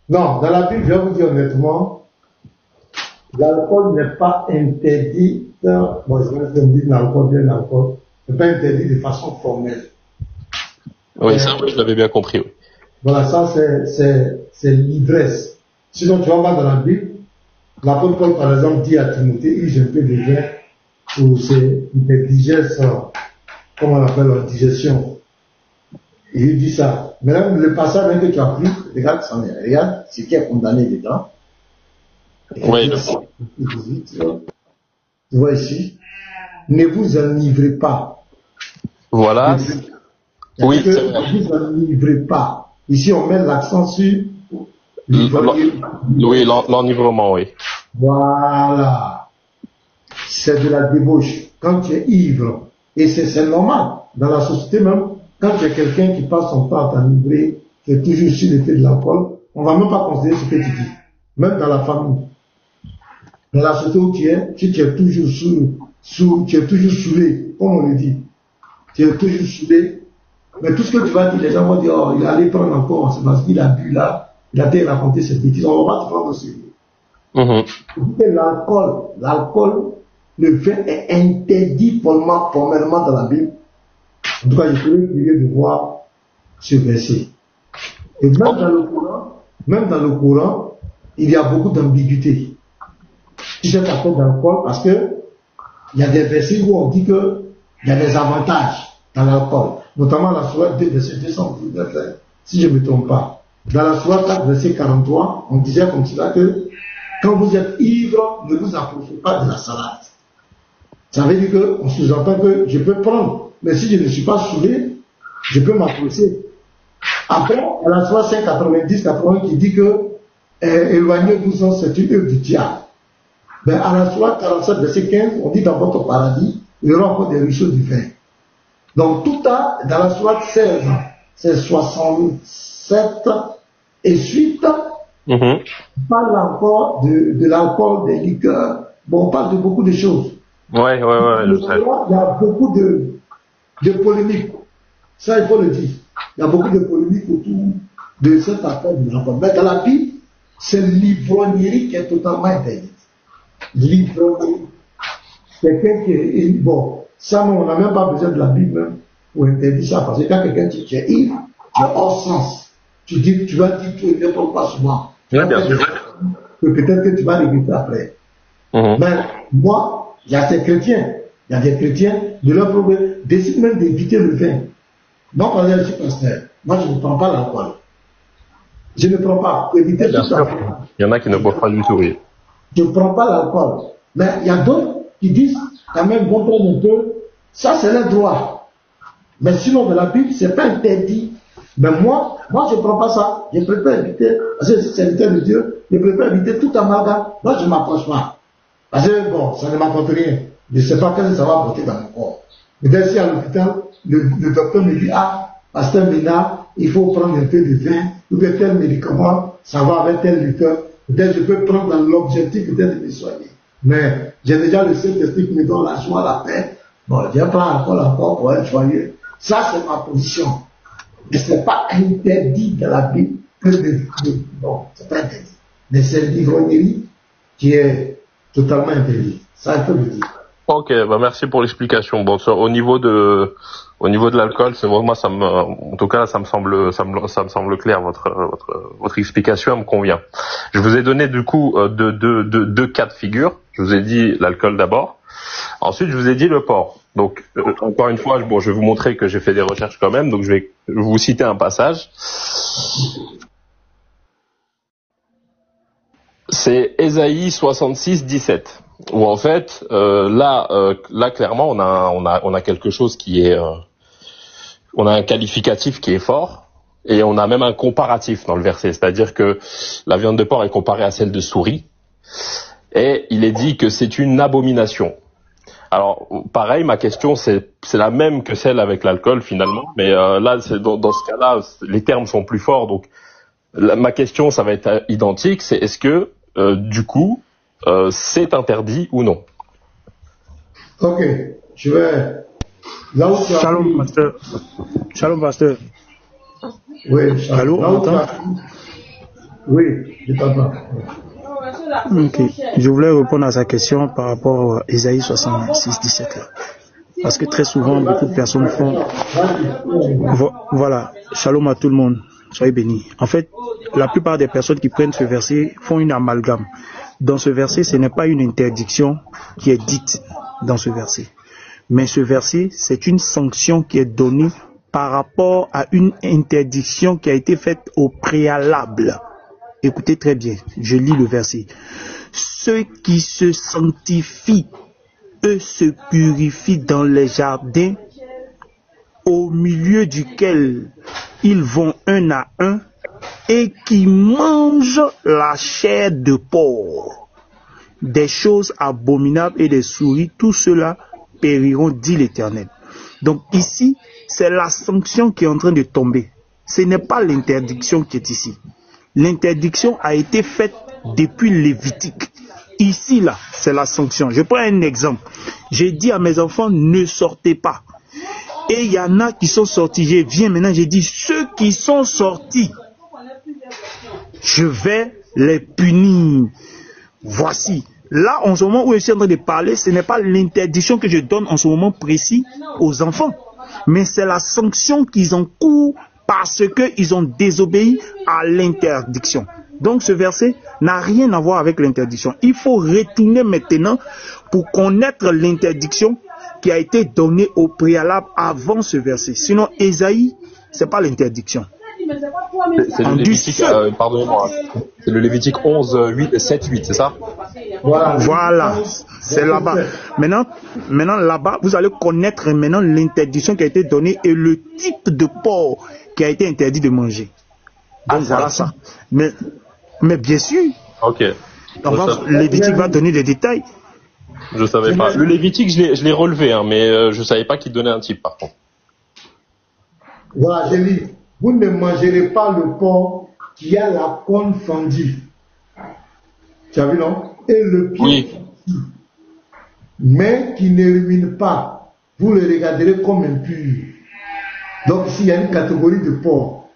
A: Non, dans la Bible, je vais vous dire honnêtement, l'alcool n'est pas interdit. Bon, je vais dire l'alcool, n'est pas interdit de façon formelle.
C: Oui, ça, je l'avais bien compris. Oui.
A: Voilà, ça, c'est l'ivresse. Sinon, tu vas voir dans la Bible, l'apôtre Paul, par exemple, dit à Timothée, use un peu de vin pour des digestes, comment on appelle la digestion. Et il dit ça. Maintenant, le passage même que tu as pris, regarde ce qui est condamné dedans.
C: Oui,
A: tu vois ici, ne vous enivrez pas.
C: Voilà. Oui,
A: c'est vrai. Ne vous enivrez pas. Ici, on met l'accent sur
C: l'enivrement, oui.
A: Voilà. C'est de la débauche. Quand tu es ivre, et c'est normal, dans la société même, quand tu es quelqu'un qui passe son temps à t'enivrer, qui est toujours sur l'effet de l'alcool, on va même pas considérer ce que tu dis. Même dans la famille. Dans la société où tu es, si tu es toujours tu es toujours saoulé, comme on le dit. Tu es toujours saoulé. Mais tout ce que tu vas dire, les gens vont dire, oh, il est allé prendre encore, c'est parce qu'il a bu là, il a été raconté cette bêtise, on va pas te prendre au sérieux. L'alcool, le fait est interdit formellement dans la Bible. En tout cas, je serais curieux de voir ce verset. Et même dans le Coran, il y a beaucoup d'ambiguïté. Si j'ai parlé d'alcool, parce que il y a des versets où on dit que il y a des avantages dans l'alcool, notamment la sourate 2, verset 219, si je ne me trompe pas. Dans la sourate 4, verset 43, on disait comme cela que quand vous êtes ivre, ne vous approchez pas de la salade. Ça veut dire qu'on sous-entend que je peux prendre, mais si je ne suis pas saoulé, je peux m'approcher. Après, à la sourate 590-80 qui dit que éloignez-vous, c'est une œuvre du diable. Mais à la sourate 47, verset 15, on dit dans votre paradis, il y aura encore des ruisseaux du vin. Donc tout à, dans la sourate 16, c'est 67 et suite, on parle encore de l'alcool, des liqueurs. Bon, on parle de beaucoup de choses.
C: Ouais, je sais.
A: Il y a beaucoup de polémiques. Ça, il faut le dire. Il y a beaucoup de polémiques autour de cette affaire de l'alcool. Mais dans la Bible, c'est l'ivrognerie qui est totalement interdite. L'ivrognerie. Quelqu'un qui est... Bon, ça, on n'a même pas besoin de la Bible même pour interdire ça. Parce que quand quelqu'un dit tu es ivre, tu es hors sens. Tu vas dire tout et n'importe quoi souvent.
C: Oui, bien sûr.
A: Peut-être que tu vas regretter après. Mais moi, il y a des chrétiens, de leur problème, décident même d'éviter le vin. Moi, par exemple, je suis pasteur. Moi, je ne prends pas l'alcool. Je ne prends pas. Pour éviter tout ça.
C: Il y en a qui ne boivent pas du tout, oui.
A: Je ne prends pas l'alcool. Mais il y a d'autres qui disent, quand même, bon, prendre un peu. Ça, c'est leur droit. Mais sinon, dans la Bible, c'est pas interdit. Mais moi, je ne prends pas ça. Je préfère éviter, parce que si c'est l'éternel de Dieu, je préfère éviter tout amalgame. Moi, je ne m'approche pas. Parce que, bon, ça ne m'apporte rien. Je ne sais pas qu'est-ce que ça va apporter dans mon corps. Mais si à l'hôpital, le docteur me dit, pasteur Ménard, il faut prendre un peu de vin, ou bien tel médicament, ça va avec tel liqueur. Peut-être je peux prendre dans l'objectif peut-être de me soigner. Mais j'ai déjà le Saint-Esprit qui me donne la joie, la paix. Bon, je vais prendre encore pour être joyeux. Ça, c'est ma position. Et ce n'est pas interdit dans la Bible que non, c'est pas interdit. Mais c'est l'ivrognerie qui est totalement interdite. Ça, il faut le dire.
C: Ok, merci pour l'explication. Bon, au niveau de l'alcool, c'est moi, en tout cas, ça me semble clair. Votre explication elle me convient. Je vous ai donné du coup deux cas de figure. Je vous ai dit l'alcool d'abord. Ensuite, je vous ai dit le porc. Donc, encore une fois, je vais vous montrer que j'ai fait des recherches quand même. Donc, je vais vous citer un passage. C'est Ésaïe 66, 17. Où en fait, là clairement, on a quelque chose qui est, on a un qualificatif qui est fort, et on a même un comparatif dans le verset. C'est-à-dire que la viande de porc est comparée à celle de souris, et il est dit que c'est une abomination. Alors, pareil, ma question, c'est la même que celle avec l'alcool, finalement. Mais là, dans ce cas-là, les termes sont plus forts. Donc, ma question, ça va être identique. C'est est-ce que, du coup, c'est interdit ou non?
A: Ok, je vais... Là où tu as
E: Shalom, pasteur. Shalom, pasteur.
A: Oui,
E: Allô,
A: là
E: on
A: où tu
E: m'entend?
A: as... Oui, je t'entends.
E: Ok. Je voulais répondre à sa question par rapport à Ésaïe 66, 17. Là. Parce que très souvent, beaucoup de personnes font... Voilà. Shalom à tout le monde. Soyez bénis. En fait, la plupart des personnes qui prennent ce verset font une amalgame. Dans ce verset, ce n'est pas une interdiction qui est dite dans ce verset. Mais ce verset, c'est une sanction qui est donnée par rapport à une interdiction qui a été faite au préalable. Écoutez très bien, je lis le verset. Ceux qui se sanctifient, eux se purifient dans les jardins au milieu duquel ils vont un à un et qui mangent la chair de porc, des choses abominables et des souris, tout cela périront, dit l'Éternel. Donc ici, c'est la sanction qui est en train de tomber. Ce n'est pas l'interdiction qui est ici. L'interdiction a été faite depuis Lévitique. Ici, là, c'est la sanction. Je prends un exemple. J'ai dit à mes enfants, ne sortez pas. Et il y en a qui sont sortis. Je viens maintenant, j'ai dit, ceux qui sont sortis, je vais les punir. Voici. Là, en ce moment où je suis en train de parler, ce n'est pas l'interdiction que je donne en ce moment précis aux enfants. Mais c'est la sanction qu'ils encourent parce qu'ils ont désobéi à l'interdiction. Donc ce verset n'a rien à voir avec l'interdiction. Il faut retourner maintenant pour connaître l'interdiction qui a été donnée au préalable avant ce verset. Sinon, Ésaïe, ce n'est pas l'interdiction.
C: C'est le Lévitique, pardonnez-moi, c'est le Lévitique 11, 7, 8, c'est ça?
E: Voilà, c'est là-bas. Maintenant là-bas, vous allez connaître maintenant l'interdiction qui a été donnée et le type de porc qui a été interdit de manger. Donc voilà ça. Mais bien sûr,
C: ok.
E: Lévitique va donner des détails.
C: Je savais pas. Le Lévitique, je l'ai relevé, hein, mais je savais pas qu'il donnait un type par contre.
A: Voilà, j'ai dit, vous ne mangerez pas le porc qui a la corne fendue. Tu as vu, non? Et le pied,
C: oui.
A: Mais qui ne rumine pas. Vous le regarderez comme impur. Donc ici, il y a une catégorie de porc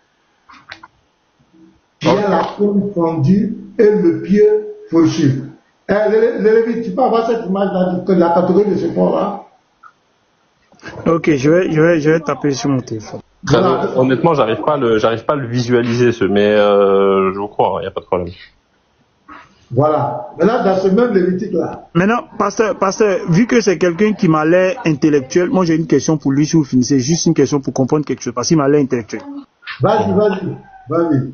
A: qui a la corne fendue et le pied fauché. Tu peux avoir cette image de la catégorie de ce porc-là?
E: Ok, je vais taper sur mon téléphone.
C: Voilà. Honnêtement, j'arrive pas à le visualiser mais je vous crois, il n'y a pas de problème.
A: Voilà. Maintenant, dans ce même Lévitique-là.
E: Maintenant, pasteur, vu que c'est quelqu'un qui m'a l'air intellectuel, moi j'ai une question pour lui si vous finissez. Juste une question pour comprendre quelque chose, parce qu'il m'a l'air intellectuel.
A: Vas-y.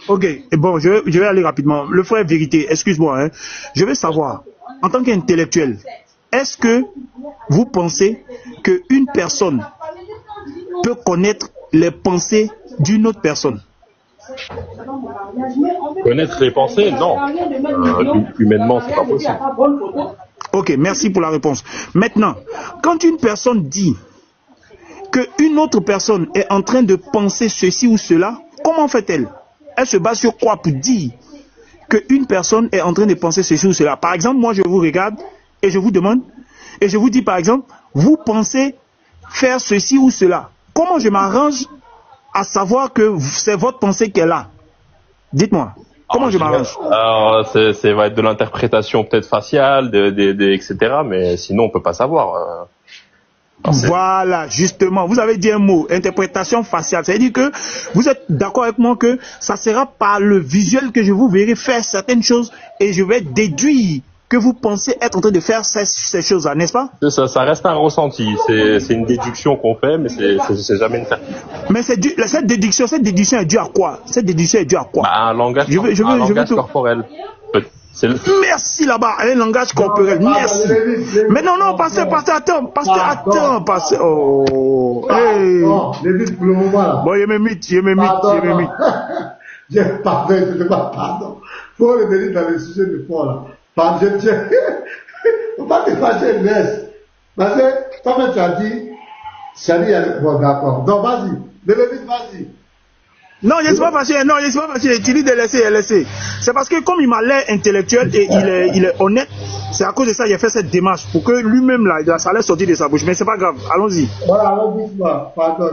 E: Ok, et bon, je vais aller rapidement. Le frère Vérité, excuse-moi, hein. Je veux savoir, en tant qu'intellectuel, est-ce que vous pensez qu'une personne peut connaître les pensées d'une autre personne?
C: Connaître les pensées, non. Humainement, c'est pas possible.
E: Ok, merci pour la réponse. Maintenant, quand une personne dit qu'une autre personne est en train de penser ceci ou cela, comment fait-elle? Elle se base sur quoi pour dire qu'une personne est en train de penser ceci ou cela? Par exemple, moi je vous regarde et je vous demande, et je vous dis par exemple, vous pensez faire ceci ou cela. Comment je m'arrange à savoir que c'est votre pensée qui est là? Dites-moi, comment je m'arrange?
C: Alors, ça va être de l'interprétation peut-être faciale, etc. Mais sinon, on peut pas savoir.
E: Voilà, justement, vous avez dit un mot, interprétation faciale. C'est-à-dire que vous êtes d'accord avec moi que ça sera par le visuel que je vous verrai faire certaines choses et je vais déduire que vous pensez être en train de faire ces choses-là, n'est-ce pas?
C: Ça reste un ressenti. C'est une déduction qu'on fait, mais c'est jamais une certitude.
E: Mais cette déduction est due à quoi? Cette déduction est due à quoi?
C: Un langage corporel.
E: Merci là-bas, un langage corporel. Merci. Mais non, pasteur, attends. Oh. Hey.
A: Pour le moment.
E: Bon, il me mythe.
A: Pardon. Faut revenir dans le sujet du fond là. Pardon, faut pas te fâcher, laisse. Parce que, comme tu as dit, bon, d'accord. Donc, vas-y. Vas-y.
E: Non, je ne suis pas fâché. Tu dis de laisser. C'est parce que comme il m'a l'air intellectuel et il est honnête, c'est à cause de ça qu'il a fait cette démarche pour que lui-même là, ça allait sortir de sa bouche. Mais c'est pas grave. Allons-y.
A: Voilà, allons-y. Pardon,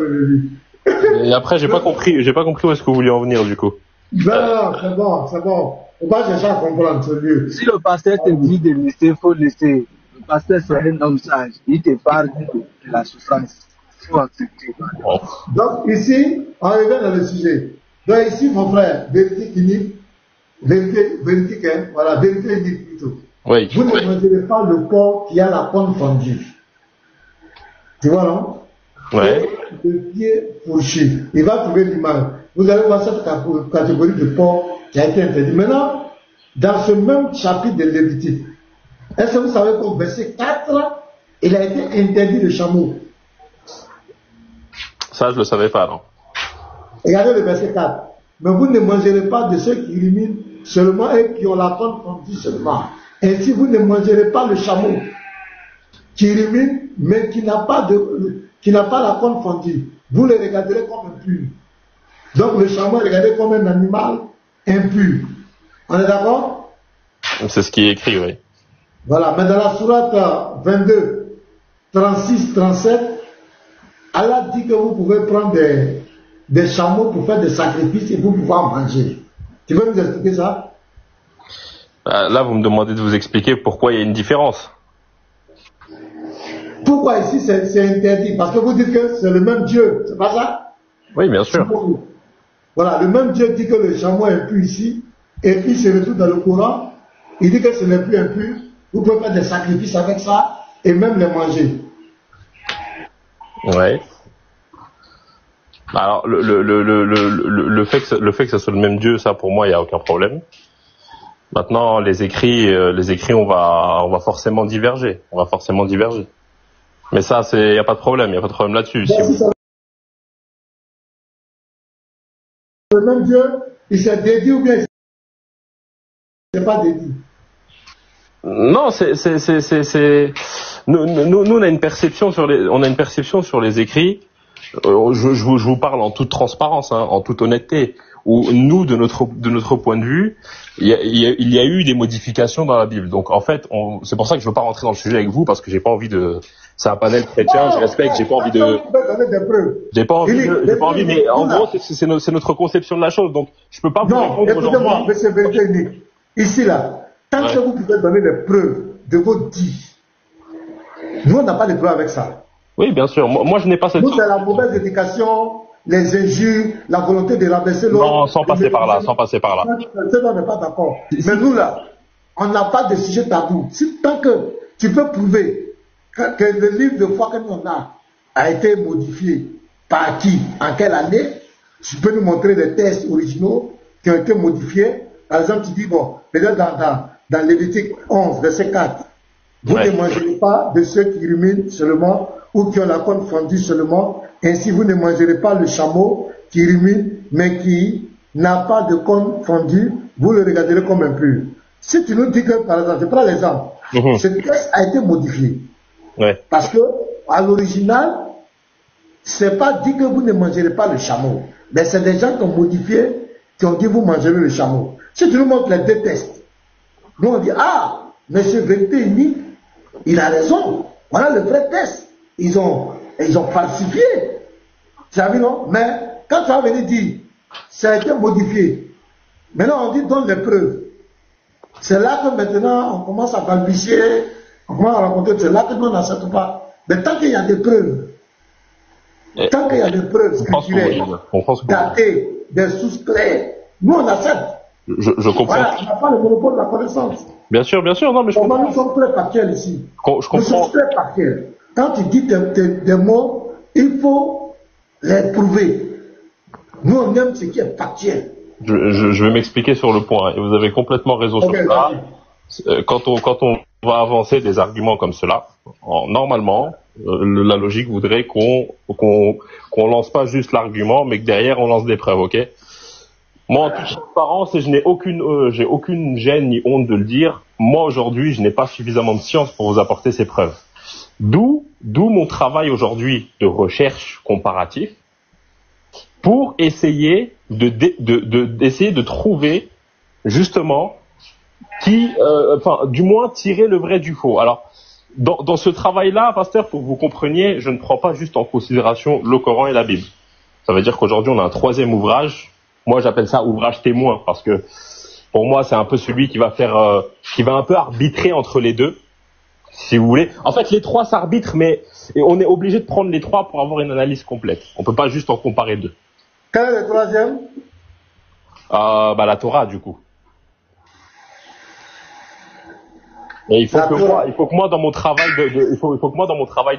C: Et après, j'ai pas compris où est-ce que vous vouliez en venir du coup.
A: Non, c'est bon. On va chercher à comprendre ce lieu.
F: Si le pasteur te dit de laisser, il faut laisser. Le pasteur, c'est un homme sage. Il te parle de la souffrance. Il faut accepter.
C: Oh.
A: Donc, ici, on revient dans le sujet. Donc, ici, mon frère, vérité unique, vérité unique plutôt.
C: Oui.
A: Vous ne mangerez pas le porc qui a la pomme fendue. Tu vois, non?
C: Ouais.
A: Le pied fourchu. Il va trouver l'image. Vous allez voir cette catégorie de porc qui a été interdit. Maintenant, dans ce même chapitre de Lévitique, est-ce que vous savez qu'au verset 4, il a été interdit le chameau?
C: Ça, je le savais pas, non.
A: Regardez le verset 4. Mais vous ne mangerez pas de ceux qui ruminent seulement et qui ont la corne fendue seulement. Ainsi, vous ne mangerez pas le chameau qui rumine, mais qui n'a pas la corne fendue. Vous le regarderez comme impur. Donc, le chameau est regardé comme un animal impur. On est d'accord?
C: C'est ce qui est écrit, oui.
A: Voilà. Mais dans la sourate 22, 36, 37, Allah dit que vous pouvez prendre des chameaux pour faire des sacrifices et vous pouvoir manger. Tu veux nous expliquer ça?
C: Là, vous me demandez de vous expliquer pourquoi il y a une différence.
A: Pourquoi ici c'est interdit? Parce que vous dites que c'est le même Dieu, c'est pas ça?
C: Oui, bien sûr.
A: Voilà, le même Dieu dit que le chameau est impur ici, et puis il se retrouve dans le Coran, il dit que ce n'est plus impur, vous pouvez faire des sacrifices avec ça, et même les manger.
C: Ouais. Alors, le fait que ce soit le même Dieu, ça, pour moi, il n'y a aucun problème. Maintenant, les écrits, on va forcément diverger. Mais ça, il n'y a pas de problème, là-dessus.
A: Le même Dieu, il s'est dédié ou bien il s'est pas dédié?
C: Non, nous, on a une perception sur les écrits. Je vous parle en toute transparence, en toute honnêteté. Où nous, de notre point de vue, il y a eu des modifications dans la Bible. Donc en fait, c'est pour ça que je veux pas rentrer dans le sujet avec vous parce que j'ai pas envie de. C'est un panel chrétien, je respecte, j'ai pas envie de. J'ai pas envie, mais en gros, c'est notre conception de la chose. Donc je peux pas vous répondre aujourd'hui.
A: Non, écoutez-moi, monsieur Vérité, ici là, tant que vous pouvez donner les preuves de vos dits, nous on n'a pas de preuves avec ça.
C: Oui, bien sûr. Moi, je n'ai pas cette.
A: Nous, c'est la mauvaise éducation, les injures, la volonté de rabaisser l'autre.
C: Non, sans passer par là.
A: On n'est pas d'accord. Mais nous, là, on n'a pas de sujet tabou. Tant que tu peux prouver que le livre de foi que nous on a été modifié par qui, en quelle année, tu peux nous montrer des textes originaux qui ont été modifiés. Par exemple, tu dis, bon, peut-être dans Lévitique 11, verset 4, vous ne mangerez pas de ceux qui ruminent seulement ou qui ont la corne fendue seulement. Ainsi, vous ne mangerez pas le chameau qui rumine, mais qui n'a pas de corne fendue. Vous le regarderez comme impur. Si tu nous dis que, par exemple, je prends l'exemple, ce texte a été modifié.
C: Ouais.
A: Parce que, à l'original, c'est pas dit que vous ne mangerez pas le chameau. Mais c'est des gens qui ont modifié, qui ont dit vous mangerez le chameau. Si tu nous montres les deux textes, nous on dit, ah, monsieur Vérité Unique, il a raison. Voilà le vrai texte. Ils ont falsifié. Tu as vu, non? Mais quand tu vas venir dire, ça a été modifié. Maintenant, on dit, donne les preuves. C'est là que maintenant, on commence à balbutier, on commence à raconter, c'est là que nous n'acceptons pas. Mais tant qu'il y a des preuves, scripturelles, datées, des sources claires, nous on accepte.
C: Je comprends.
A: Voilà, on n'a pas le monopole de la connaissance.
C: Bien sûr, non, mais je comprends.
A: Nous sommes très factuels ici.
C: Je
A: Nous
C: comprends.
A: sommes très factuels. Quand tu dis des mots, il faut les prouver. Nous, on aime ce qui est factuel.
C: Je vais m'expliquer sur le point, et vous avez complètement raison sur ça. Quand on va avancer des arguments comme cela, normalement, la logique voudrait qu'on lance pas juste l'argument, mais que derrière on lance des preuves, ok? Moi, en toute transparence, et j'ai aucune gêne ni honte de le dire, moi aujourd'hui, je n'ai pas suffisamment de science pour vous apporter ces preuves. D'où mon travail aujourd'hui de recherche comparatif pour essayer d'essayer de trouver justement du moins tirer le vrai du faux. Alors, dans ce travail-là, pasteur, pour que vous compreniez, je ne prends pas juste en considération le Coran et la Bible. Ça veut dire qu'aujourd'hui, on a un troisième ouvrage. Moi, j'appelle ça ouvrage témoin parce que pour moi, c'est un peu celui qui va un peu arbitrer entre les deux, si vous voulez. En fait, les trois s'arbitrent, mais on est obligé de prendre les trois pour avoir une analyse complète. On peut pas juste en comparer deux.
A: Quel est le troisième?
C: La Torah, du coup. Et il faut que moi, dans mon travail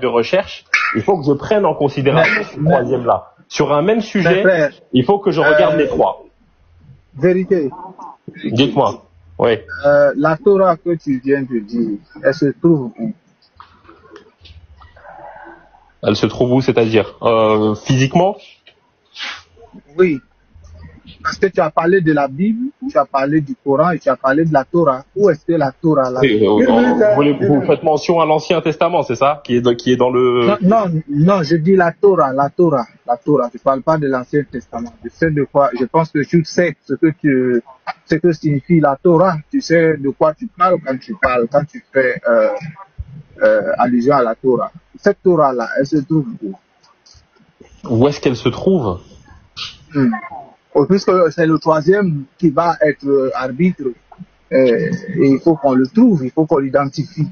C: de recherche, il faut que je prenne en considération ce troisième-là. Sur un même sujet, frère, il faut que je regarde les trois.
F: Vérité.
C: Dites-moi. Oui.
F: La Torah que tu viens de dire, elle se trouve où?
C: Elle se trouve où, c'est-à-dire physiquement?
F: Oui. Parce que tu as parlé de la Bible, tu as parlé du Coran et tu as parlé de la Torah. Où est-ce que la Torah là?
C: Vous faites mention à l'Ancien Testament, c'est ça, qui est dans le.
F: Non, je dis la Torah. Je parle pas de l'Ancien Testament. Je sais de quoi. Je pense que tu sais ce que signifie la Torah. Tu sais de quoi tu parles quand tu fais allusion à la Torah. Cette Torah là, elle se trouve où?
C: Où est-ce qu'elle se trouve?
F: Puisque c'est le troisième qui va être arbitre, et il faut qu'on le trouve, il faut qu'on l'identifie.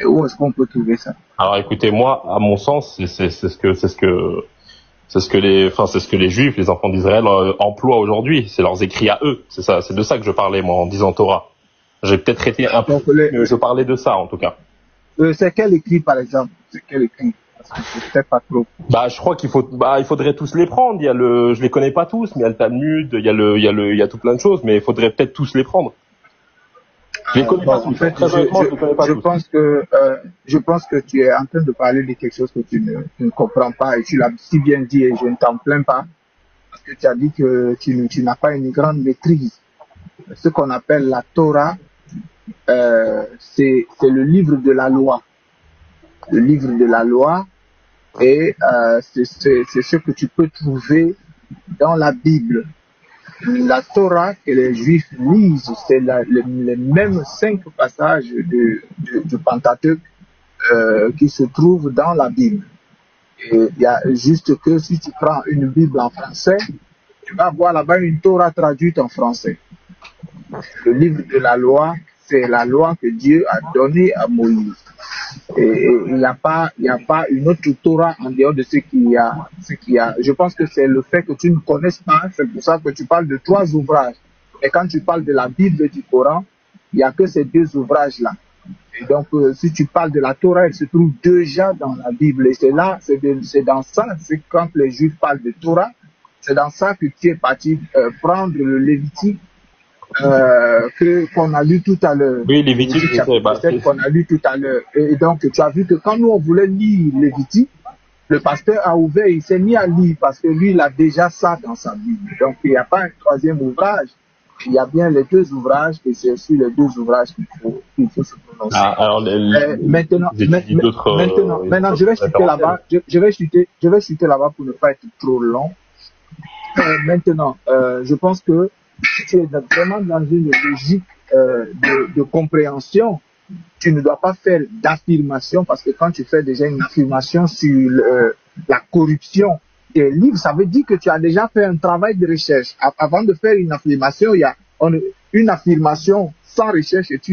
F: Où est-ce qu'on peut trouver ça?
C: Alors écoutez, moi, à mon sens, c'est ce que les Juifs, les enfants d'Israël emploient aujourd'hui. C'est leurs écrits à eux. C'est ça, c'est de ça que je parlais moi en disant Torah. J'ai peut-être été un peu, mais je parlais de ça en tout cas.
F: C'est quel écrit par exemple? C'est quel écrit? Peut-être pas trop.
C: Je crois il faudrait tous les prendre. Je les connais pas tous, mais il y a le Talmud, il y a tout plein de choses, mais il faudrait peut-être tous les prendre. Je les connais pas tous. En fait,
F: je pense que tu es en train de parler de quelque chose que tu ne comprends pas et tu l'as si bien dit et je ne t'en plains pas parce que tu as dit que tu n'as pas une grande maîtrise. Ce qu'on appelle la Torah, c'est le livre de la loi. Le livre de la loi. Et c'est ce que tu peux trouver dans la Bible. La Torah que les Juifs lisent, c'est les mêmes 5 passages du Pentateuque qui se trouvent dans la Bible. Et il y a juste que si tu prends une Bible en français, tu vas voir là-bas une Torah traduite en français. Le livre de la loi, c'est la loi que Dieu a donnée à Moïse. Et il n'y a pas une autre Torah en dehors de ce qu'il y a. Je pense que c'est le fait que tu ne connaisses pas, c'est pour ça que tu parles de 3 ouvrages. Et quand tu parles de la Bible et du Coran, il n'y a que ces 2 ouvrages-là. Et donc, si tu parles de la Torah, elle se trouve déjà dans la Bible. Et c'est dans ça, c'est quand les Juifs parlent de Torah, c'est dans ça que tu es parti prendre le Lévitique. Qu'on a lu tout à l'heure.
C: Oui, Lévitique,
F: qu'on a lu tout à l'heure. Et donc, tu as vu que quand nous, on voulait lire Lévitique, le pasteur a ouvert, il s'est mis à lire parce que lui, il a déjà ça dans sa Bible. Donc, il n'y a pas un troisième ouvrage. Il y a bien les 2 ouvrages et c'est aussi les 2 ouvrages qu'il faut se prononcer. Maintenant, je vais chuter là-bas. Je vais chuter là-bas pour ne pas être trop long. Maintenant, je pense que tu es vraiment dans une logique de compréhension. Tu ne dois pas faire d'affirmation parce que quand tu fais déjà une affirmation sur la corruption des livres, ça veut dire que tu as déjà fait un travail de recherche. Avant de faire une affirmation, une affirmation sans recherche est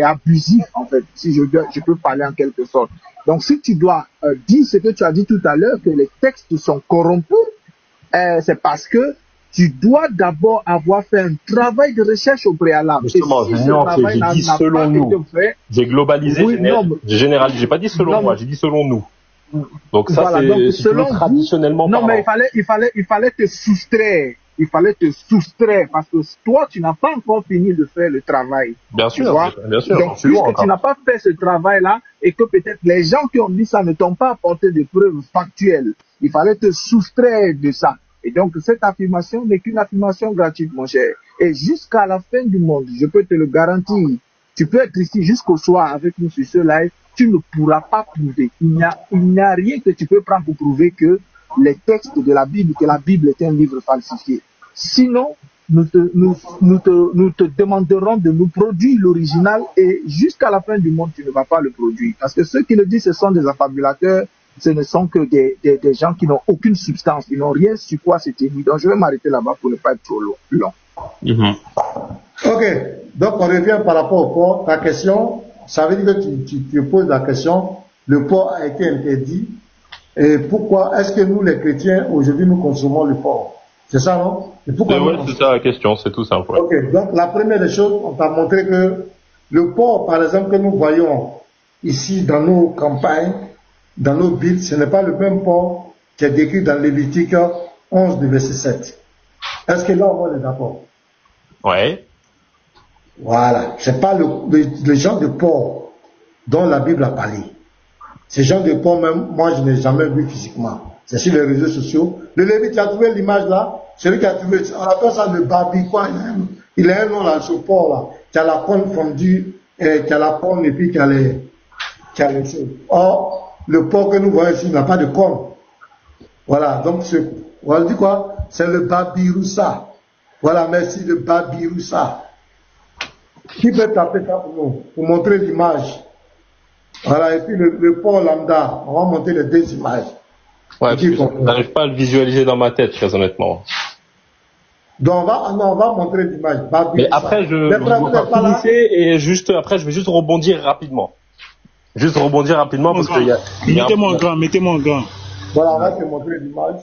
F: abusive en fait, si je peux parler en quelque sorte. Donc si tu dois dire ce que tu as dit tout à l'heure, que les textes sont corrompus, c'est parce que tu dois d'abord avoir fait un travail de recherche au préalable.
C: Justement,
F: et si ce travail
C: j'ai dit selon nous. J'ai globalisé, j'ai généralisé. J'ai pas dit selon moi, j'ai dit selon nous. Donc ça,
F: voilà,
C: c'est selon traditionnellement
F: non,
C: parlant.
F: mais il fallait te soustraire. Il fallait te soustraire parce que toi, tu n'as pas encore fini de faire le travail.
C: Bien sûr, bien sûr.
F: Donc, puisque tu n'as pas fait ce travail-là et que peut-être les gens qui ont dit ça ne t'ont pas apporté de preuves factuelles, il fallait te soustraire de ça. Et donc, cette affirmation n'est qu'une affirmation gratuite, mon cher. Et jusqu'à la fin du monde, je peux te le garantir, tu peux être ici jusqu'au soir avec nous sur ce live, tu ne pourras pas prouver. Il n'y a rien que tu peux prendre pour prouver que les textes de la Bible, que la Bible est un livre falsifié. Sinon, nous te demanderons de nous produire l'original et jusqu'à la fin du monde, tu ne vas pas le produire. Parce que ceux qui le disent, ce sont des affabulateurs, ce ne sont que des gens qui n'ont aucune substance, ils n'ont rien sur quoi se tenir. Donc je vais m'arrêter là-bas pour ne pas être trop long.
A: Ok, donc on revient par rapport au porc. Ta question, ça veut dire que tu poses la question, le porc a été interdit, et pourquoi est-ce que nous les chrétiens, aujourd'hui, nous consommons le porc? C'est ça, non? Et pourquoi
C: c'est ça la question, c'est tout simple. Ouais.
A: Ok, donc la première des choses, on t'a montré que le porc, par exemple, que nous voyons ici dans nos campagnes, dans nos Bibles, ce n'est pas le même porc qui est décrit dans Lévitique 11, verset 7. Est-ce que là, on est d'accord?
C: Ouais.
A: Voilà, c'est pas le genre de porc dont la Bible a parlé. Ce genre de porc, même, moi, je n'ai jamais vu physiquement. C'est sur les réseaux sociaux. Le Lévite, tu as trouvé l'image là? Celui qui a trouvé, on appelle ça le babi, quoi. Il a un nom là, ce porc là. Qui a la corne fondue, qui a la corne et puis qui a les choses. Or, le porc que nous voyons ici n'a pas de corne. Voilà, donc on dit quoi? C'est le babiroussa. Voilà, merci, le babiroussa. Qui peut taper ça pour nous? Pour montrer l'image. Voilà, et puis le porc lambda, on va monter les deux images.
C: Ouais, parce que je n'arrive pas à le visualiser dans ma tête, très honnêtement.
A: Donc on va montrer l'image.
C: Mais après, et juste après, je vais juste rebondir rapidement. Parce qu'il y a...
E: Mettez-moi en grand.
A: Voilà, on va te montrer l'image.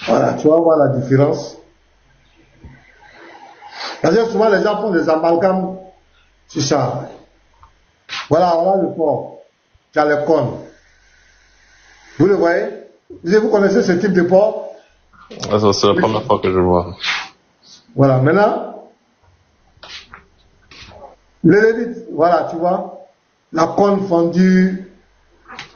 A: Voilà, tu vas voir la différence. Parce que souvent les gens font des amalgames sur ça. Voilà, on a le porc qui a les cornes. Vous le voyez? Vous connaissez ce type de porc?
C: C'est la première fois que je le vois.
A: Voilà, maintenant, le Lévite, voilà, tu vois, la corne fondue,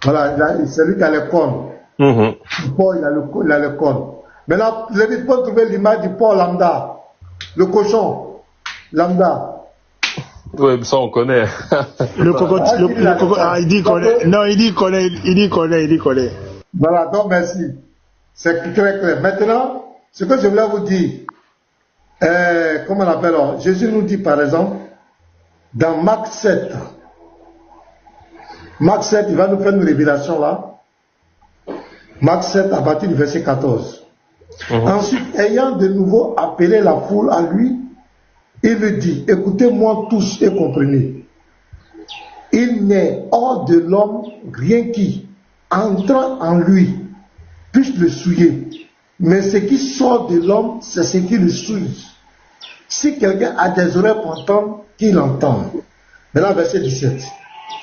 A: voilà, c'est lui qui a les cornes. Le porc, il a les cornes. Maintenant, le Lévite peut trouver l'image du porc lambda, le cochon lambda.
C: Oui, ça on connaît.
E: Il dit connaît.
A: Voilà, donc merci. C'est très clair. Maintenant, ce que je voulais vous dire, comment on appelle, Jésus nous dit par exemple, dans Marc 7, il va nous faire une révélation là. Marc 7 à partir du verset 14. Ensuite, ayant de nouveau appelé la foule à lui, il lui dit, écoutez-moi tous et comprenez. Il n'est hors de l'homme rien qui, entrant en lui, puisse le souiller. Mais ce qui sort de l'homme, c'est ce qui le souille. Si quelqu'un a des oreilles pour entendre, qu'il entende. Maintenant, verset 17.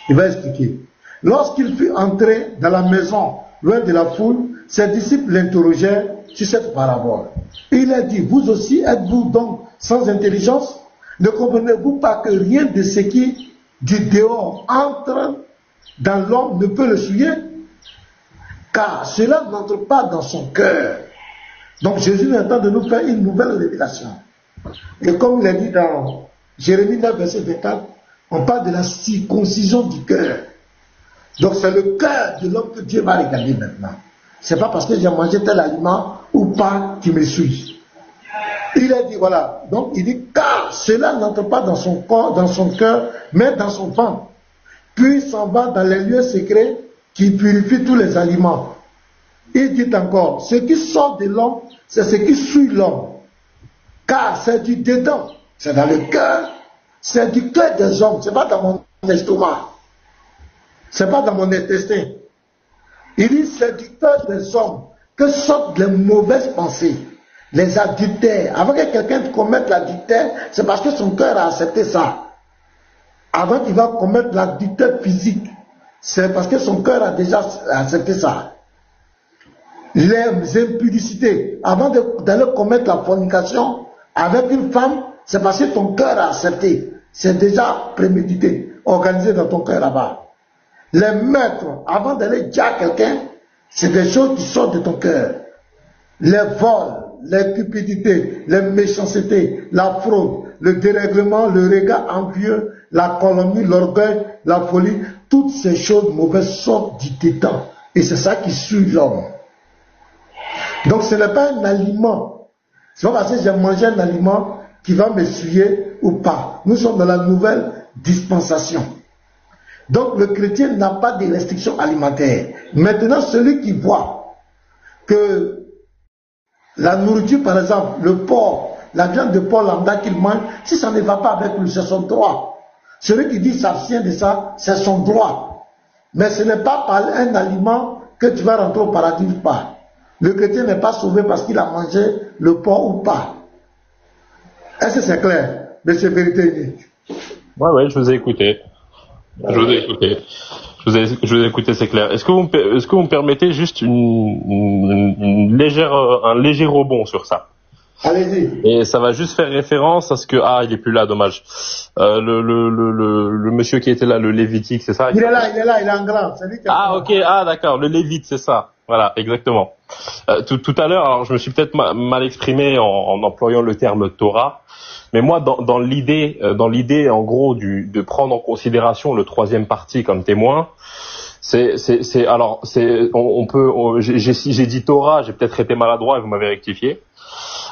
A: Il va expliquer. Lorsqu'il fut entré dans la maison, loin de la foule, ses disciples l'interrogèrent sur cette parabole. Il a dit, vous aussi êtes-vous donc sans intelligence? Ne comprenez-vous pas que rien de ce qui du dehors entre dans l'homme ne peut le souiller? Car cela n'entre pas dans son cœur. Donc Jésus est en train de nous faire une nouvelle révélation. Et comme il a dit dans Jérémie 9, verset 24, on parle de la circoncision du cœur. Donc c'est le cœur de l'homme que Dieu va regarder maintenant. C'est pas parce que j'ai mangé tel aliment ou pas qui me suit. Il a dit, voilà, donc il dit, car cela n'entre pas dans son corps, dans son cœur, mais dans son ventre. Puis s'en va dans les lieux secrets qui purifient tous les aliments. Il dit encore, ce qui sort de l'homme, c'est ce qui suit l'homme. Car c'est du dedans, c'est dans le cœur, c'est du cœur des hommes, c'est pas dans mon estomac, c'est pas dans mon intestin. Il dit, c'est du cœur des hommes que sortent les mauvaises pensées, les adultères. Avant que quelqu'un commette l'adultère, c'est parce que son cœur a accepté ça. Avant qu'il va commettre l'adultère physique, c'est parce que son cœur a déjà accepté ça. Les impudicités, avant d'aller commettre la fornication avec une femme, c'est parce que ton cœur a accepté. C'est déjà prémédité, organisé dans ton cœur là-bas. Les meurtres, avant d'aller dire à quelqu'un, c'est des choses qui sortent de ton cœur. Les vols, les cupidités, les méchancetés, la fraude, le dérèglement, le regard envieux, la calomnie, l'orgueil, la folie, toutes ces choses mauvaises sortent du tétan. Et c'est ça qui suit l'homme. Donc ce n'est pas un aliment. C'est pas parce que j'ai mangé un aliment qui va me suyer ou pas. Nous sommes dans la nouvelle dispensation. Donc le chrétien n'a pas de restrictions alimentaires. Maintenant, celui qui voit que la nourriture, par exemple, le porc, la viande de porc lambda qu'il mange, si ça ne va pas avec lui, c'est son droit. Celui qui dit s'abstient de ça, c'est son droit. Mais ce n'est pas par un aliment que tu vas rentrer au paradis ou pas. Le chrétien n'est pas sauvé parce qu'il a mangé le porc ou pas. Est-ce que c'est clair, monsieur Vérité Unique?
C: Ouais, je vous ai écouté. Je vous ai écouté, c'est clair. Est-ce que vous me permettez juste un léger rebond sur ça?
A: Allez-y.
C: Et ça va juste faire référence à ce que il est plus là, dommage. Le monsieur qui était là, le Lévitique, c'est ça?
A: Il est là, il est en grand. C'est lui qui
C: ok, d'accord, le Lévite, c'est ça. Voilà, exactement. Tout à l'heure, alors je me suis peut-être mal exprimé en employant le terme Torah, mais moi dans l'idée en gros de prendre en considération le troisième parti comme témoin, j'ai dit Torah, j'ai peut-être été maladroit et vous m'avez rectifié.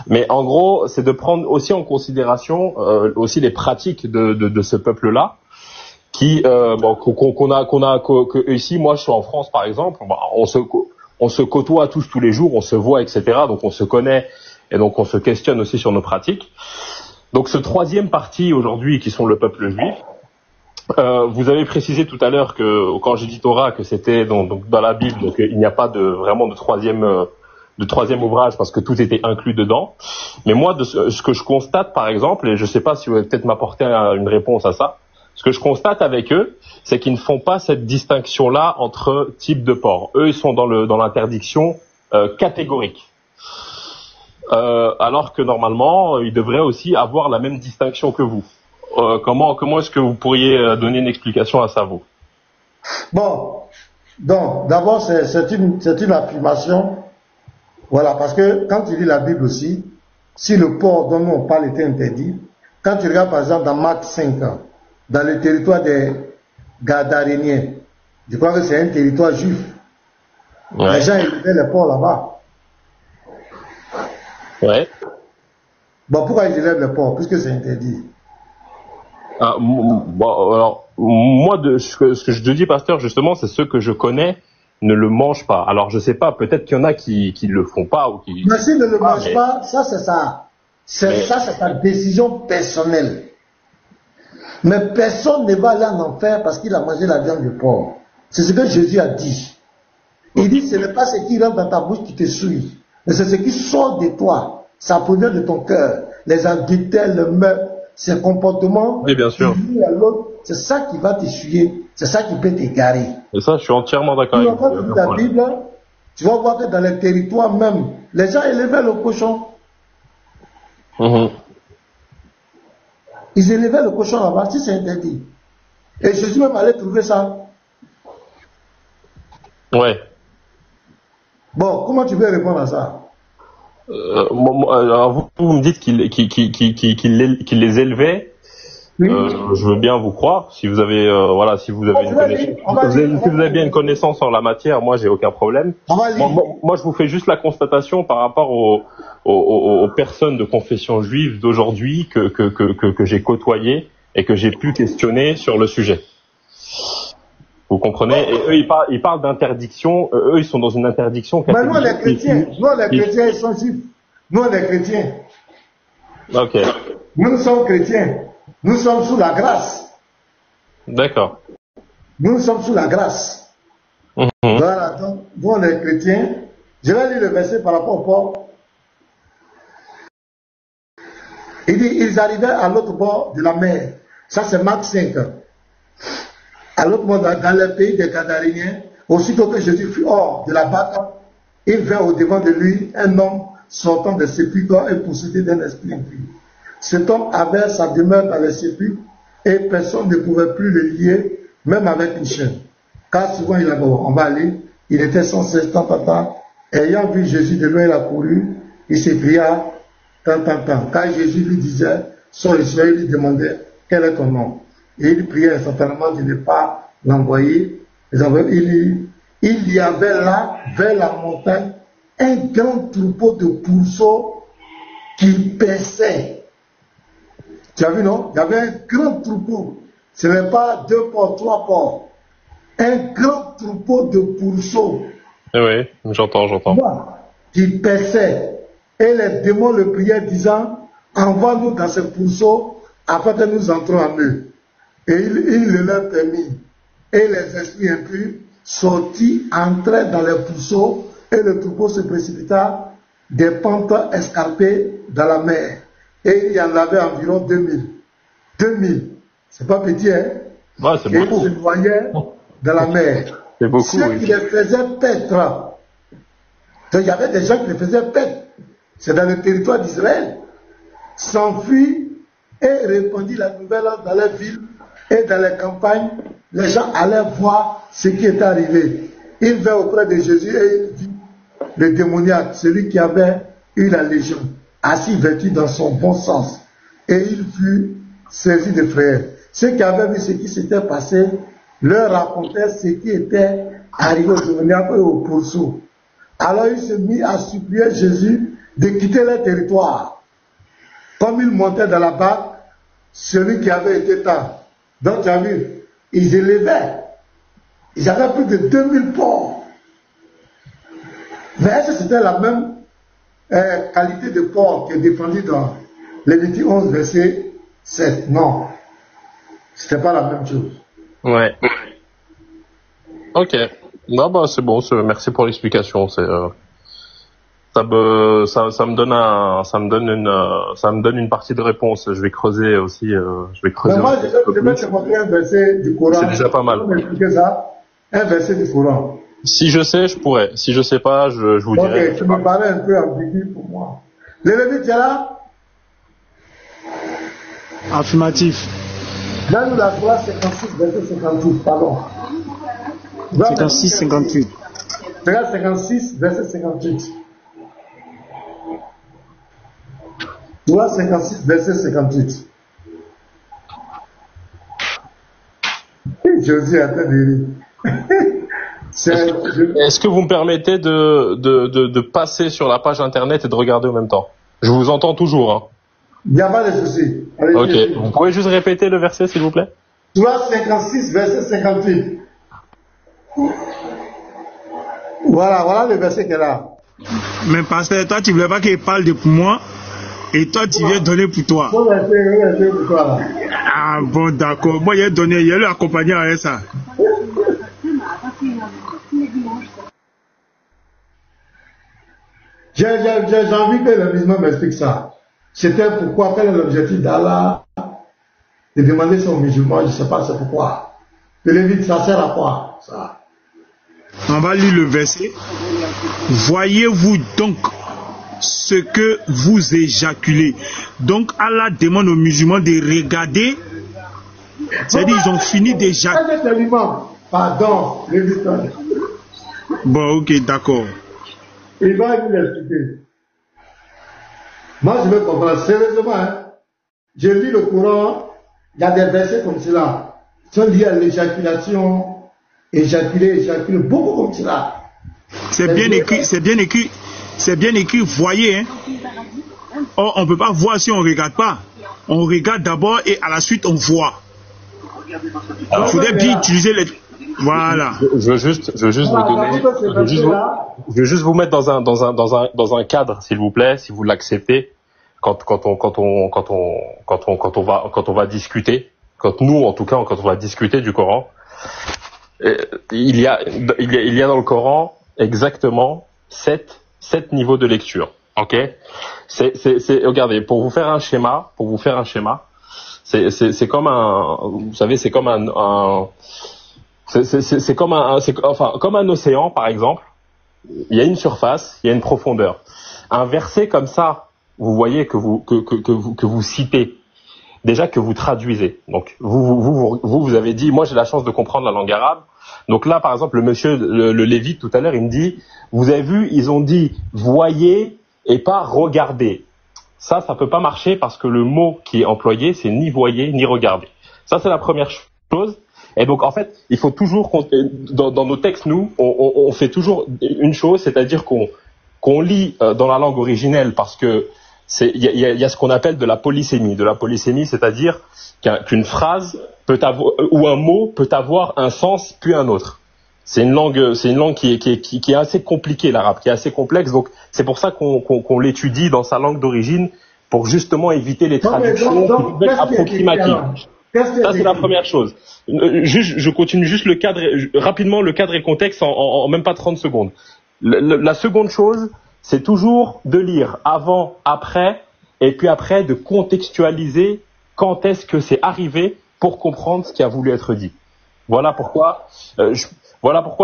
C: Mais en gros, c'est de prendre aussi en considération aussi les pratiques de ce peuple-là, qui ici, moi je suis en France par exemple, on se côtoie tous les jours, on se voit, etc. Donc on se connaît et donc on se questionne aussi sur nos pratiques. Donc ce troisième parti aujourd'hui, qui sont le peuple juif, vous avez précisé tout à l'heure que quand j'ai dit Torah, que c'était donc dans la Bible, donc il n'y a pas vraiment de troisième ouvrage parce que tout était inclus dedans. Mais moi, de ce que je constate par exemple, et je ne sais pas si vous allez peut-être m'apporter une réponse à ça, ce que je constate avec eux, c'est qu'ils ne font pas cette distinction-là entre types de porc. Eux, ils sont dans l'interdiction catégorique. Alors que normalement, ils devraient aussi avoir la même distinction que vous. Comment est-ce que vous pourriez donner une explication à ça, vous?
A: Bon, donc d'abord c'est une affirmation. Voilà, parce que quand tu lis la Bible aussi, si le porc dont nous on parle était interdit, quand tu regardes par exemple dans Marc 5, dans le territoire des Gadaréniens, je crois que c'est un territoire juif. Ouais. Les gens élevaient les porcs là-bas.
C: Ouais.
A: Bon, pourquoi ils élèvent les porcs? Puisque c'est interdit.
C: Alors, moi, ce que je te dis, pasteur, justement, c'est ceux que je connais ne le mangent pas. Alors, je sais pas, peut-être qu'il y en a qui le font pas ou qui.
A: Mais s'ils ne le mangent pas, ça c'est ça. Ça c'est ta décision personnelle. Mais personne ne va aller en enfer parce qu'il a mangé la viande de porc. C'est ce que Jésus a dit. Il dit, ce n'est pas ce qui rentre dans ta bouche qui te suit, mais c'est ce qui sort de toi. Ça provient de ton cœur. Les adultères, le meurtre, ces comportements,
C: oui, bien sûr.
A: À l'autre, c'est ça qui va t'essuyer. C'est ça qui peut t'égarer.
C: Et ça, je suis entièrement d'accord avec vous.
A: Quand tu lis la Bible, tu vas voir que dans les territoires même, les gens élevaient le cochon. Ils élevaient le cochon là-bas, si c'est interdit. Et Jésus même allait trouver ça.
C: Ouais.
A: Bon, comment tu veux répondre à ça?
C: Alors vous me dites qu'il les élevait. Oui. Je veux bien vous croire. Si vous avez si vous avez bien une connaissance en la matière, moi j'ai aucun problème. Moi je vous fais juste la constatation par rapport aux personnes de confession juive d'aujourd'hui que j'ai côtoyées et que j'ai pu questionner sur le sujet. Vous comprenez? Et eux, ils parlent d'interdiction. Eux, ils sont dans une interdiction.
A: Mais nous, les chrétiens, ils sont juifs. Nous, les chrétiens.
C: Ok.
A: Nous sommes chrétiens. Nous sommes sous la grâce.
C: D'accord.
A: Nous sommes sous la grâce. Voilà. Donc, nous, les chrétiens, je vais lire le verset par rapport au porc. Il dit, ils arrivaient à l'autre bord de la mer. Ça, c'est Marc 5. À l'autre bord, dans le pays des Gadaréniens, aussitôt que Jésus fut hors de la barque, il vint au devant de lui un homme sortant des sépulcres et possédé d'un esprit impur. Cet homme avait sa demeure dans les sépulcres et personne ne pouvait plus le lier, même avec une chaîne. Car souvent il avait, on va aller, il était sans cesse, ayant vu Jésus de loin, il a couru, il s'écria, Car Jésus lui disait, son Seigneur, il lui demandait, quel est ton nom? Et il priait certainement de ne pas l'envoyer. Il y avait là, vers la montagne, un grand troupeau de pourceaux qui paissaient. Tu as vu, non? Il y avait un grand troupeau. Ce n'est pas 2 porcs, 3 porcs. Un grand troupeau de pourceaux.
C: Oui, j'entends.
A: Qui paissaient. Et les démons le priaient disant, envoie-nous dans ces pourceaux afin que nous entrons en eux. Et il le leur permit. Et les esprits impurs sortis, entrèrent dans les pourceaux, et le troupeau se précipita des pentes escarpées dans la mer. Et il y en avait environ 2000. 2000. C'est pas petit, hein?
C: Ouais, c'est
A: et
C: beaucoup.
A: ils se noyaient dans la mer.
C: C'est beaucoup,
A: ceux qui les faisaient paître. Donc, il y avait des gens qui les faisaient paître. C'est dans le territoire d'Israël. S'enfuient et répandit la nouvelle dans les villes et dans les campagnes. Les gens allaient voir ce qui était arrivé. Il vint auprès de Jésus et il vit le démoniaque, celui qui avait eu la légion, assis vêtu dans son bon sens. Et il fut saisi de frayeur. Ceux qui avaient vu ce qui s'était passé leur racontaient ce qui était arrivé au démoniaque et au pourceau. Alors il se mit à supplier Jésus de quitter leur territoire. Comme il montait dans la barque, celui qui avait été temps. Donc tu as vu, ils élevaient. Ils avaient plus de 2000 porcs. Mais est-ce que c'était la même qualité de porc qui est défendue dans Lévitique 11, verset 7? Non. C'était pas la même chose.
C: Ouais. Ok. Non, bah, c'est bon, merci pour l'explication, ça me donne une partie de réponse. Je vais creuser aussi,
A: Mais moi, je vais te montrer un verset du Coran.
C: C'est déjà pas mal.
A: Un verset du Coran.
C: Si je sais, je pourrais. Si je sais pas, je vous dirai.
A: Ok, ça me paraît un peu ambigu pour moi. Les Lévites, tu es là?
E: Affirmatif.
A: Donne-nous la Torah 56, verset 58, pardon.
E: 56, 58.
A: Regarde 56, verset 58. Torah 56, verset 58. Josué a fait des
C: Est-ce que vous me permettez de passer sur la page internet et de regarder en même temps? Je vous entends toujours, hein.
A: Il n'y a pas de souci.
C: Ok. Vous pouvez juste répéter le verset, s'il vous plaît?
A: Torah 56, verset 58. Voilà le verset qu'elle a.
E: Mais pasteur, toi, tu ne voulais pas qu'il parle de pour moi, et toi, tu viens donner pour toi.
A: Bon verset pour toi, là.
E: Ah bon, d'accord. Moi, il a donné, il a lui accompagné avec ça.
A: J'ai envie que le musulman m'explique ça. C'était pourquoi, quel est l'objectif d'Allah de demander ça aux musulmans, je ne sais pas c'est pourquoi. Le Lévite, ça sert à quoi, ça?
E: On va lire le verset. Voyez-vous donc ce que vous éjaculez. Donc Allah demande aux musulmans de regarder. C'est-à-dire ils ont fini d'éjaculer.
A: Pardon, Lévite.
E: Bon, ok, d'accord.
A: Il va nous l'expliquer. Moi, je veux comprendre sérieusement. Hein. Je lis le Coran, il y a des versets comme cela. Qui sont liés à l'éjaculation, éjaculer, beaucoup comme cela.
E: C'est bien écrit, voyez. Hein. Or, on ne peut pas voir si on ne regarde pas. On regarde d'abord et à la suite on voit. Il faudrait bien utiliser les... Voilà.
C: Je veux juste vous mettre dans un cadre, s'il vous plaît, si vous l'acceptez, quand on va discuter, quand on va discuter du Coran, il y a dans le Coran exactement 7 niveaux de lecture. Ok. Regardez, pour vous faire un schéma, c'est comme un, vous savez, c'est comme comme un océan, par exemple. Il y a une surface, il y a une profondeur. Un verset comme ça, vous voyez que vous citez, déjà que vous traduisez. Donc vous avez dit, moi j'ai la chance de comprendre la langue arabe. Donc là, par exemple, le monsieur, le lévite tout à l'heure, il me dit, vous avez vu, ils ont dit voyez et pas regardez. Ça peut pas marcher parce que le mot qui est employé, c'est ni voyez ni regardez. Ça, c'est la première chose. Et donc, en fait, il faut toujours, dans nos textes, nous, on fait une chose, c'est-à-dire qu'on lit dans la langue originelle parce que il y a ce qu'on appelle de la polysémie. De la polysémie, c'est-à-dire qu'une phrase peut avoir, ou un mot peut avoir un sens puis un autre. C'est une langue qui est assez compliquée, l'arabe, qui est assez complexe. Donc, c'est pour ça qu'on l'étudie dans sa langue d'origine pour justement éviter les traductions qui peuvent être approximatives. Ça, c'est la première chose. Je continue juste rapidement le cadre et le contexte en même pas 30 secondes. La seconde chose, c'est toujours de lire avant, après, et puis après de contextualiser quand est-ce que c'est arrivé pour comprendre ce qui a voulu être dit. Voilà pourquoi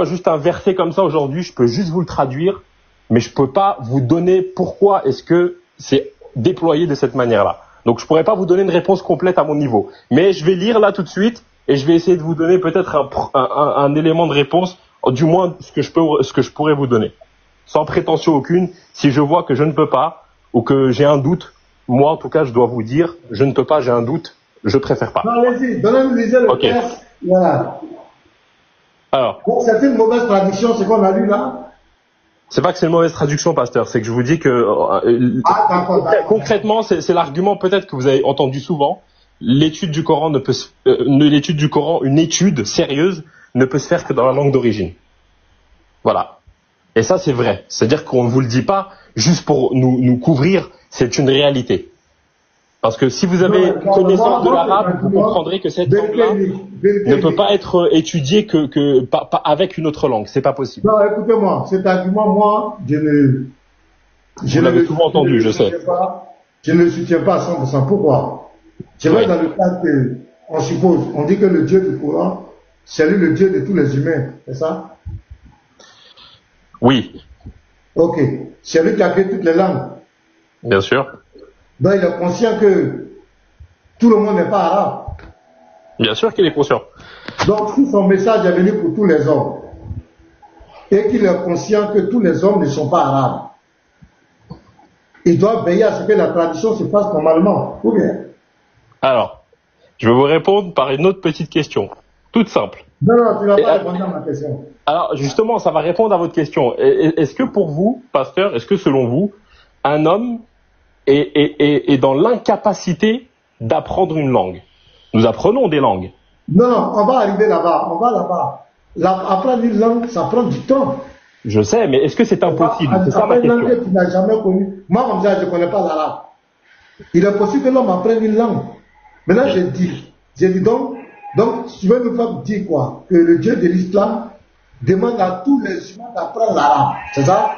C: juste un verset comme ça aujourd'hui, je peux juste vous le traduire, mais je peux pas vous donner pourquoi est-ce que c'est déployé de cette manière-là. Donc je pourrais pas vous donner une réponse complète à mon niveau, mais je vais lire là tout de suite et je vais essayer de vous donner peut-être un élément de réponse, du moins ce que je pourrais vous donner, sans prétention aucune. Si je vois que je ne peux pas ou que j'ai un doute, moi en tout cas je dois vous dire, je ne peux pas, j'ai un doute, je préfère pas.
A: Non, allez-y, donnez-nous le texte. Voilà.
C: Alors.
A: Bon, c'est une mauvaise traduction, c'est qu'on a lu là.
C: C'est pas que c'est une mauvaise traduction, pasteur, c'est que je vous dis que concrètement, c'est l'argument peut-être que vous avez entendu souvent. L'étude du Coran une étude sérieuse ne peut se faire que dans la langue d'origine. Voilà. Et ça, c'est vrai. C'est-à-dire qu'on ne vous le dit pas juste pour nous couvrir, c'est une réalité. Parce que si vous avez connaissance de l'arabe, vous comprendrez que cette langue-là ne peut pas être étudiée pas avec une autre langue. C'est pas possible.
A: Non, écoutez-moi, cet argument, moi,
C: vous l'avez souvent entendu, je sais.
A: Je ne le soutiens pas à 100%. Pourquoi? C'est vrai dans le cas on dit que le Dieu du Coran, c'est lui le Dieu de tous les humains, c'est ça?
C: Oui.
A: Ok. C'est lui qui a créé toutes les langues.
C: Bien sûr.
A: Donc il est conscient que tout le monde n'est pas arabe.
C: Bien sûr qu'il est conscient.
A: Donc si son message est venu pour tous les hommes, et qu'il est conscient que tous les hommes ne sont pas arabes, il doit veiller à ce que la tradition se passe normalement, ou bien?
C: Alors, je vais vous répondre par une autre petite question, toute simple.
A: Non, tu n'as pas répondu à ma question.
C: Alors justement, ça va répondre à votre question. Est-ce que pour vous, pasteur, est-ce que selon vous, un homme est dans l'incapacité d'apprendre une langue? Nous apprenons des langues.
A: Non, on va arriver là-bas. Apprendre une langue, ça prend du temps.
C: Je sais, mais est-ce que c'est impossible? C'est ça ma question.
A: Une langue que tu n'as jamais connue. Moi, comme ça, je ne connais pas l'arabe. Il est possible que l'homme apprenne une langue. Maintenant, j'ai dit donc, tu veux nous faire dire quoi? Que le Dieu de l'islam demande à tous les humains d'apprendre l'arabe, c'est ça?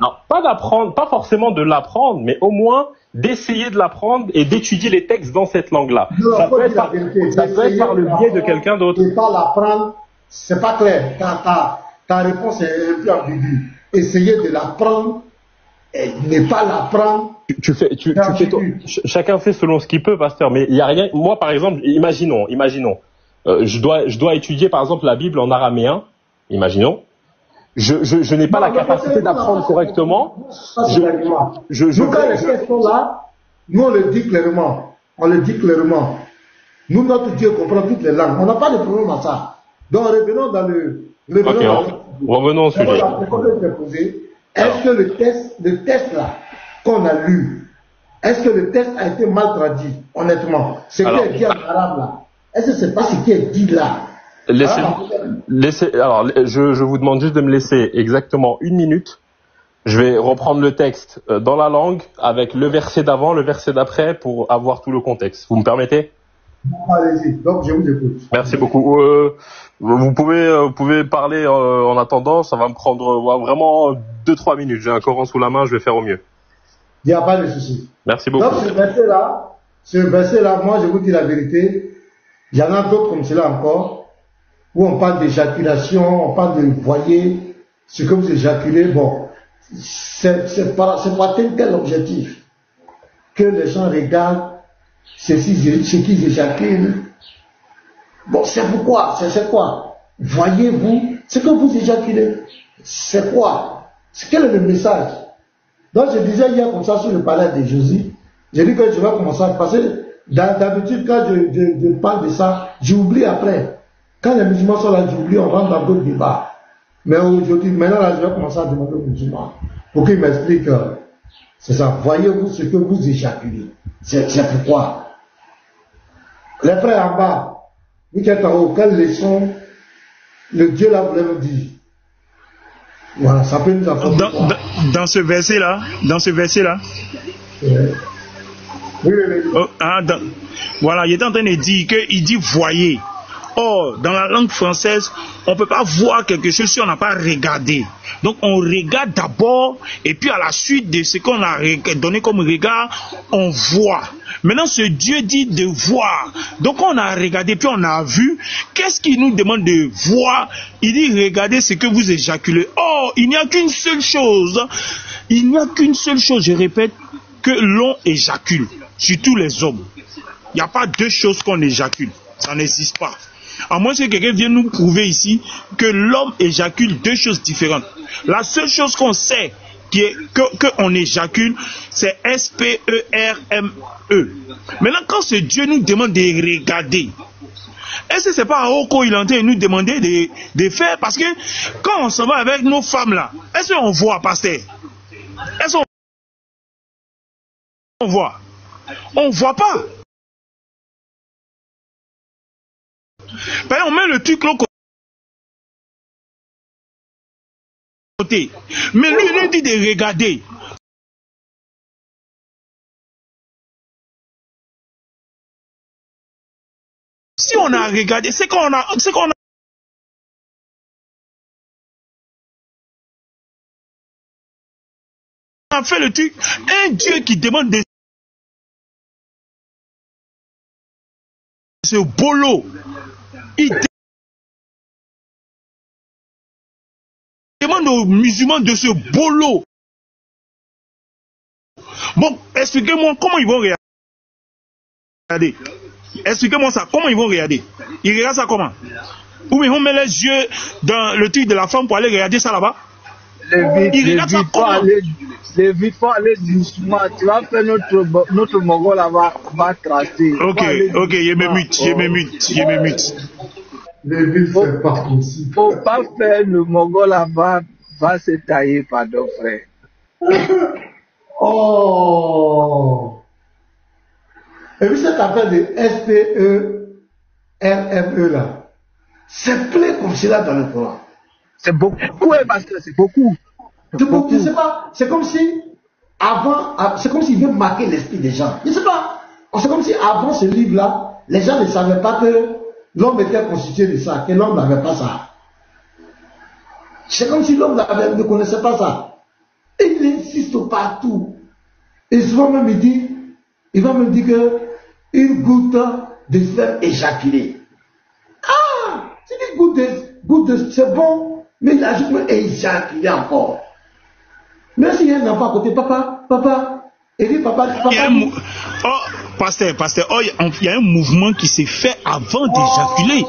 C: Non, pas d'apprendre, pas forcément de l'apprendre, mais au moins d'essayer de l'apprendre et d'étudier les textes dans cette langue-là.
A: Non,
C: ça peut être par le biais de quelqu'un d'autre.
A: Et pas l'apprendre, c'est pas clair. Ta réponse est un peu ambiguë. Essayer de l'apprendre et ne pas l'apprendre. Chacun fait selon ce qu'il peut, pasteur, mais il y a rien. Moi, par exemple, imaginons, je dois étudier, par exemple, la Bible en araméen, imaginons. Je n'ai pas la capacité d'apprendre correctement. Les questions là, nous on le dit clairement. Nous, notre Dieu comprend toutes les langues. On n'a pas de problème à ça. Donc revenons dans
C: revenons au sujet.
A: Est-ce que le test là qu'on a lu, est-ce que le test a été mal traduit, honnêtement? Ce qui est dit en arabe là, est-ce que c'est pas ce qui est dit là?
C: Je vous demande juste de me laisser exactement 1 minute. Je vais reprendre le texte dans la langue avec le verset d'avant, le verset d'après pour avoir tout le contexte. Vous me permettez?
A: Allez-y, donc je vous écoute.
C: Merci beaucoup. Vous pouvez parler en attendant, ça va me prendre vraiment 2-3 minutes. J'ai un Coran sous la main, je vais faire au mieux.
A: Il n'y a pas de souci.
C: Merci beaucoup.
A: Donc ce verset-là, moi je vous dis la vérité, il y en a d'autres comme cela encore, où on parle d'éjaculation, on parle de voyer, ce que vous éjaculez, bon, c'est pour atteindre quel objectif? Que les gens regardent ce qu'ils éjaculent. Bon, c'est pourquoi, c'est quoi? Voyez-vous ce que vous éjaculez? C'est quoi? Quel est le message? Donc je disais hier comme ça sur le palais de Jésus, j'ai dit que je vais commencer à passer. D'habitude, quand je parle de ça, j'oublie après. Quand les musulmans sont là, j'oublie, on rentre dans d'autres débats. Mais aujourd'hui, maintenant, là, je vais commencer à demander aux musulmans pour qu'ils m'expliquent. C'est ça. Voyez-vous ce que vous éjaculez. C'est pourquoi. Les frères en bas, vous qui êtes en haut, quelle leçon le Dieu là voulait nous dire? Voilà, ça peut nous apporter.
E: Dans ce verset-là,
A: Oui.
E: voilà, il est en train de dire qu'il dit voyez. Or, dans la langue française, on ne peut pas voir quelque chose si on n'a pas regardé. Donc, on regarde d'abord, et puis à la suite de ce qu'on a donné comme regard, on voit. Maintenant, ce Dieu dit de voir. Donc, on a regardé, puis on a vu. Qu'est-ce qu'il nous demande de voir? Il dit, regardez ce que vous éjaculez. Or, il n'y a qu'une seule chose. Il n'y a qu'une seule chose, je répète, que l'on éjacule. Surtout les hommes. Il n'y a pas deux choses qu'on éjacule. Ça n'existe pas. À moins que quelqu'un vienne nous prouver ici que l'homme éjacule deux choses différentes. La seule chose qu'on sait qu'on éjacule, c'est S-P-E-R-M-E. Maintenant, quand ce Dieu nous demande de regarder, est-ce que c'est pas en haut qu'il est en train de nous demander de faire? Parce que quand on s'en va avec nos femmes là, est-ce qu'on voit, pasteur? Est-ce qu'on voit? On ne voit pas. On met le truc là côté. Mais lui, il nous dit de regarder. Si on a regardé, c'est qu'on a fait le truc. Un Dieu qui demande de ce bolo. Il demande aux musulmans de ce bolo. Bon, expliquez-moi comment ils vont regarder. Expliquez-moi ça, comment ils vont regarder. Ils regardent ça comment? Ou ils vont mettre les yeux dans le truc de la femme pour aller regarder ça là-bas. Ils regardent ça comment?
F: Les vies faut aller doucement. Tu vas faire notre Mongol là va tracer.
E: Ok, je me mute.
A: Les vies, c'est pas possible.
F: Faut pas faire le Mongol là va se tailler, pardon frère.
A: Oh! Et puis cette affaire de S-P-E-R-M-E là, c'est plein comme cela dans le Coran.
F: C'est beaucoup, parce que c'est beaucoup.
A: Je sais pas, c'est comme si avant, c'est comme s'il veut marquer l'esprit des gens. Je sais pas, c'est comme si avant ce livre-là, les gens ne savaient pas que l'homme était constitué de ça, que l'homme n'avait pas ça. C'est comme si l'homme ne connaissait pas ça. Et il insiste partout. Et souvent même il va me dire que une goutte de sperme éjaculée. Ah, c'est une goutte de c'est bon, mais il ajoute même éjaculé encore. Même s'il y a un enfant à côté, papa, il dit papa.
E: Pasteur, il y a un mouvement qui s'est fait avant d'éjaculer.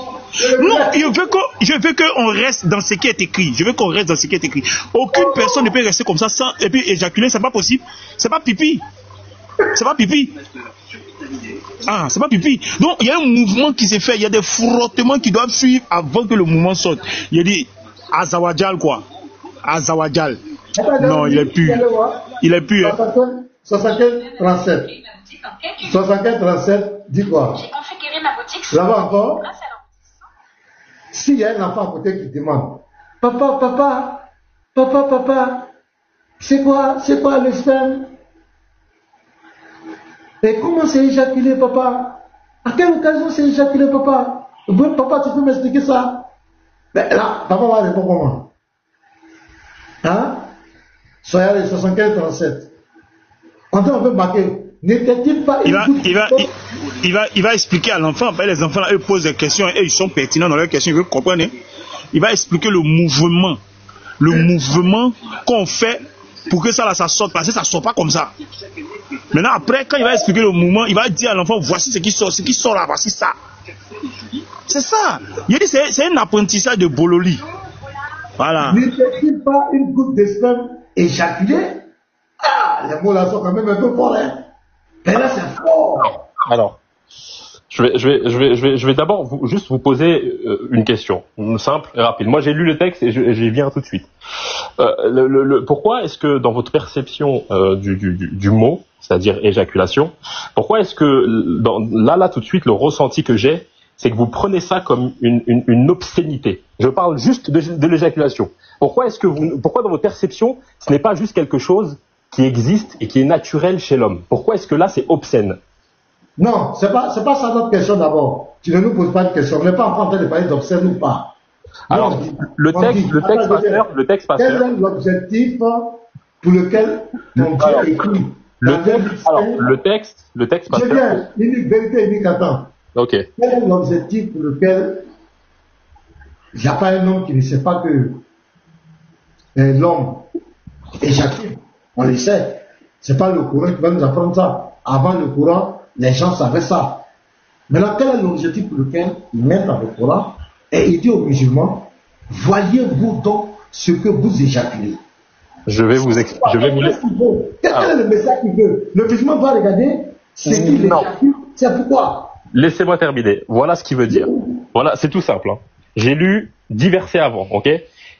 E: Non, je veux qu'on reste dans ce qui est écrit. Aucune personne ne peut rester comme ça sans et puis éjaculer, c'est pas possible. C'est pas pipi. Ah, c'est pas pipi. Donc il y a un mouvement qui s'est fait. Il y a des frottements qui doivent suivre avant que le mouvement sorte. Il a dit Azawadjal quoi. Azawadjal. Non, il est plus.
A: 75-37, dis quoi? Là-bas encore. S'il y a un enfant à côté qui demande, papa, c'est quoi le sperme? Et comment c'est éjaculé, papa? À quelle occasion c'est éjaculé, papa? Papa, tu peux m'expliquer ça? Ben là, papa va répondre comment? Hein? Soyez les 75-37. Quand on veut marquer, n'était-il pas
E: il va expliquer à l'enfant. Les enfants, là, eux posent des questions et ils sont pertinents dans leurs questions, ils veulent comprendre. Il va expliquer le mouvement qu'on fait pour que ça sorte, parce que ça ne sort pas comme ça. Maintenant, après, quand il va expliquer le mouvement, il va dire à l'enfant, voici ce qui sort là, voici ça. C'est ça. Il dit, c'est un apprentissage de Bololi. Voilà.
A: N'était-il pas une goutte de sperme éjaculée? Ah, les mots là sont quand même un peu forts, hein. Mais là, c'est fort.
C: Alors, je vais d'abord juste vous poser une question, simple et rapide. Moi, j'ai lu le texte et j'y viens tout de suite. Pourquoi est-ce que dans votre perception du mot, c'est-à-dire éjaculation, pourquoi est-ce que là tout de suite le ressenti que j'ai, c'est que vous prenez ça comme une obscénité. Je parle juste de l'éjaculation. Pourquoi dans votre perception, ce n'est pas juste quelque chose qui existe et qui est naturel chez l'homme? Pourquoi est-ce que là c'est obscène?
A: Non, c'est pas ça notre question d'abord. Tu ne nous poses pas de question. On n'est pas en train de parler d'obscène ou pas.
C: Alors, le texte passeur.
A: Quel est l'objectif pour lequel ton Dieu a écrit?
C: Le texte passeur.
A: Je viens, unique vérité, unique attends.
C: Ok.
A: Quel est l'objectif pour lequel il n'y a pas un homme qui ne sait pas que l'homme éjacule? On le sait. C'est pas le Coran qui va nous apprendre ça. Avant le Coran, les gens savaient ça. Maintenant, quel est l'objectif pour lequel ils mettent dans le Coran et il dit aux musulmans, voyez-vous donc ce que vous éjaculez.
C: Je vais vous expliquer.
A: Quel est le message qu'il veut? Le musulman va regarder ce qu'il éjacule. C'est pourquoi.
C: Laissez-moi terminer. Voilà ce qu'il veut dire. Voilà, c'est tout simple. Hein. J'ai lu 10 versets avant, ok?